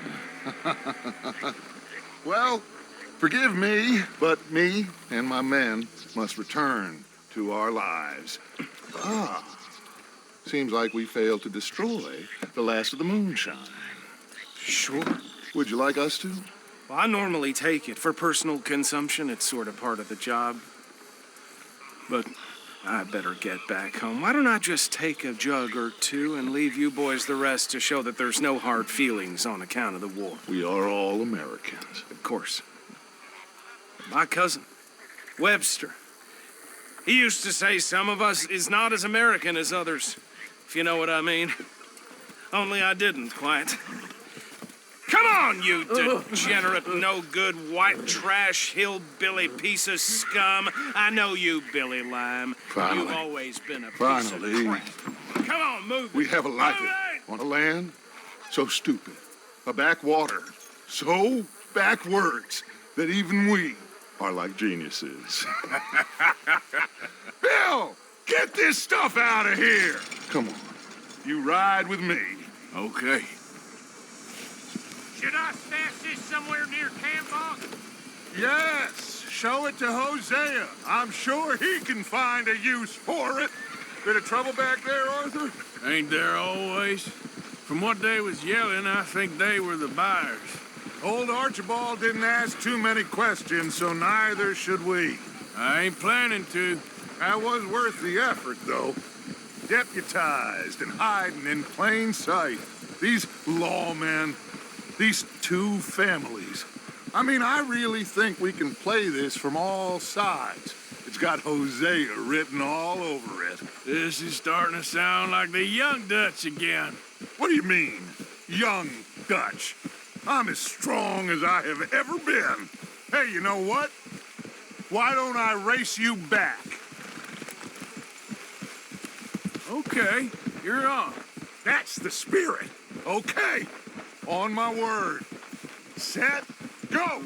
Well, forgive me, but me and my men must return to our lives. Ah, seems like we failed to destroy the last of the moonshine. Sure. Would you like us to? Well, I normally take it for personal consumption. It's sort of part of the job. But I better get back home. Why don't I just take a jug or two and leave you boys the rest to show that there's no hard feelings on account of the war? We are all Americans. Of course. My cousin, Webster, he used to say some of us is not as American as others, if you know what I mean. Only I didn't quite. Come on, you degenerate, no-good, white trash, hillbilly piece of scum. I know you, Billy Lime. Finally. You've always been a piece Finally. of crap. Come on, move. We have a life on a land so stupid, a backwater so backwards that even we are like geniuses. Bill, get this stuff out of here. Come on, you ride with me. Okay. Should I stash this somewhere near camp, boss? Yes, show it to Hosea. I'm sure he can find a use for it. Bit of trouble back there, Arthur? Ain't there always? From what they was yelling, I think they were the buyers. Old Archibald didn't ask too many questions, so neither should we. I ain't planning to. That was worth the effort, though. Deputized and hiding in plain sight. These lawmen, these two families. I mean, I really think we can play this from all sides. It's got Hosea written all over it. This is starting to sound like the Young Dutch again. What do you mean, Young Dutch? I'm as strong as I have ever been. Hey, you know what? Why don't I race you back? Okay, you're on. That's the spirit. Okay, on my word. Set, go!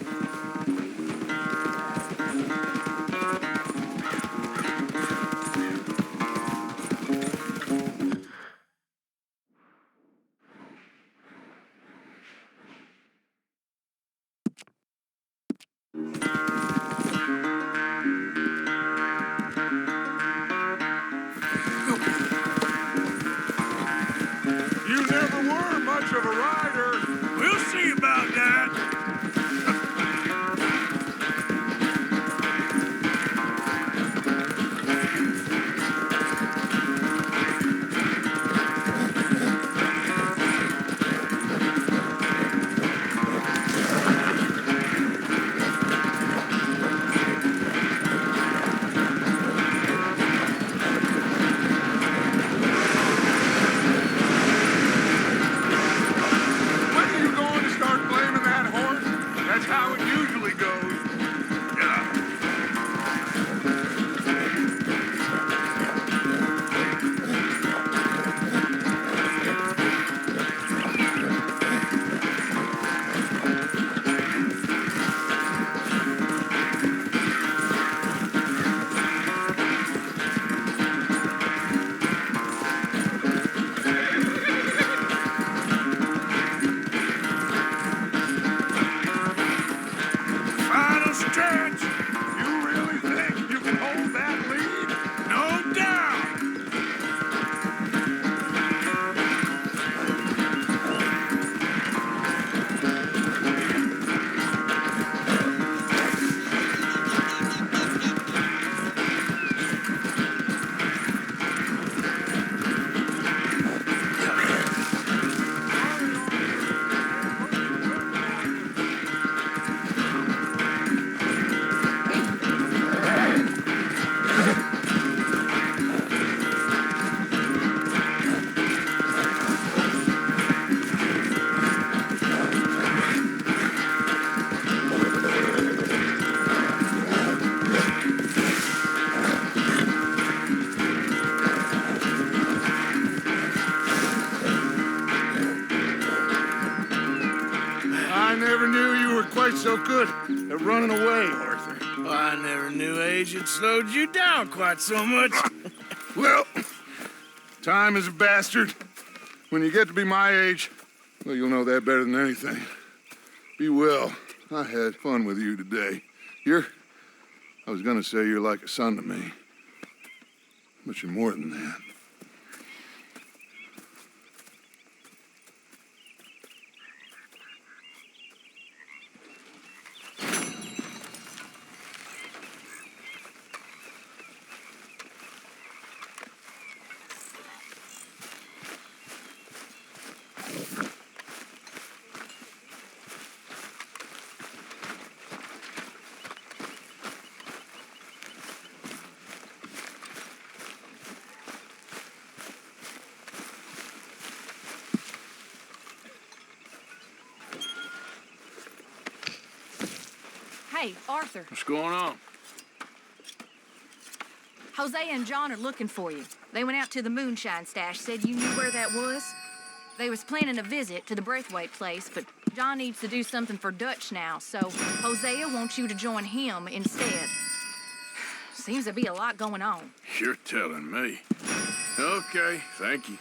You never were much of a rider. We'll see about that. When are you going to start blaming that horse? That's how it usually goes. Yeah. Final stretch. You really think you can hold that lead? No doubt. I never knew you were quite so good at running away, Arthur. I never knew age had slowed you down quite so much. Well, time is a bastard. When you get to be my age, well, you'll know that better than anything. Be well. I had fun with you today. I was gonna say you're like a son to me, but you're more than that. Hey, Arthur. What's going on? Hosea and John are looking for you. They went out to the moonshine stash, said you knew where that was. They was planning a visit to the Braithwaite place, but John needs to do something for Dutch now, so Hosea wants you to join him instead. Seems to be a lot going on. You're telling me. Okay, thank you.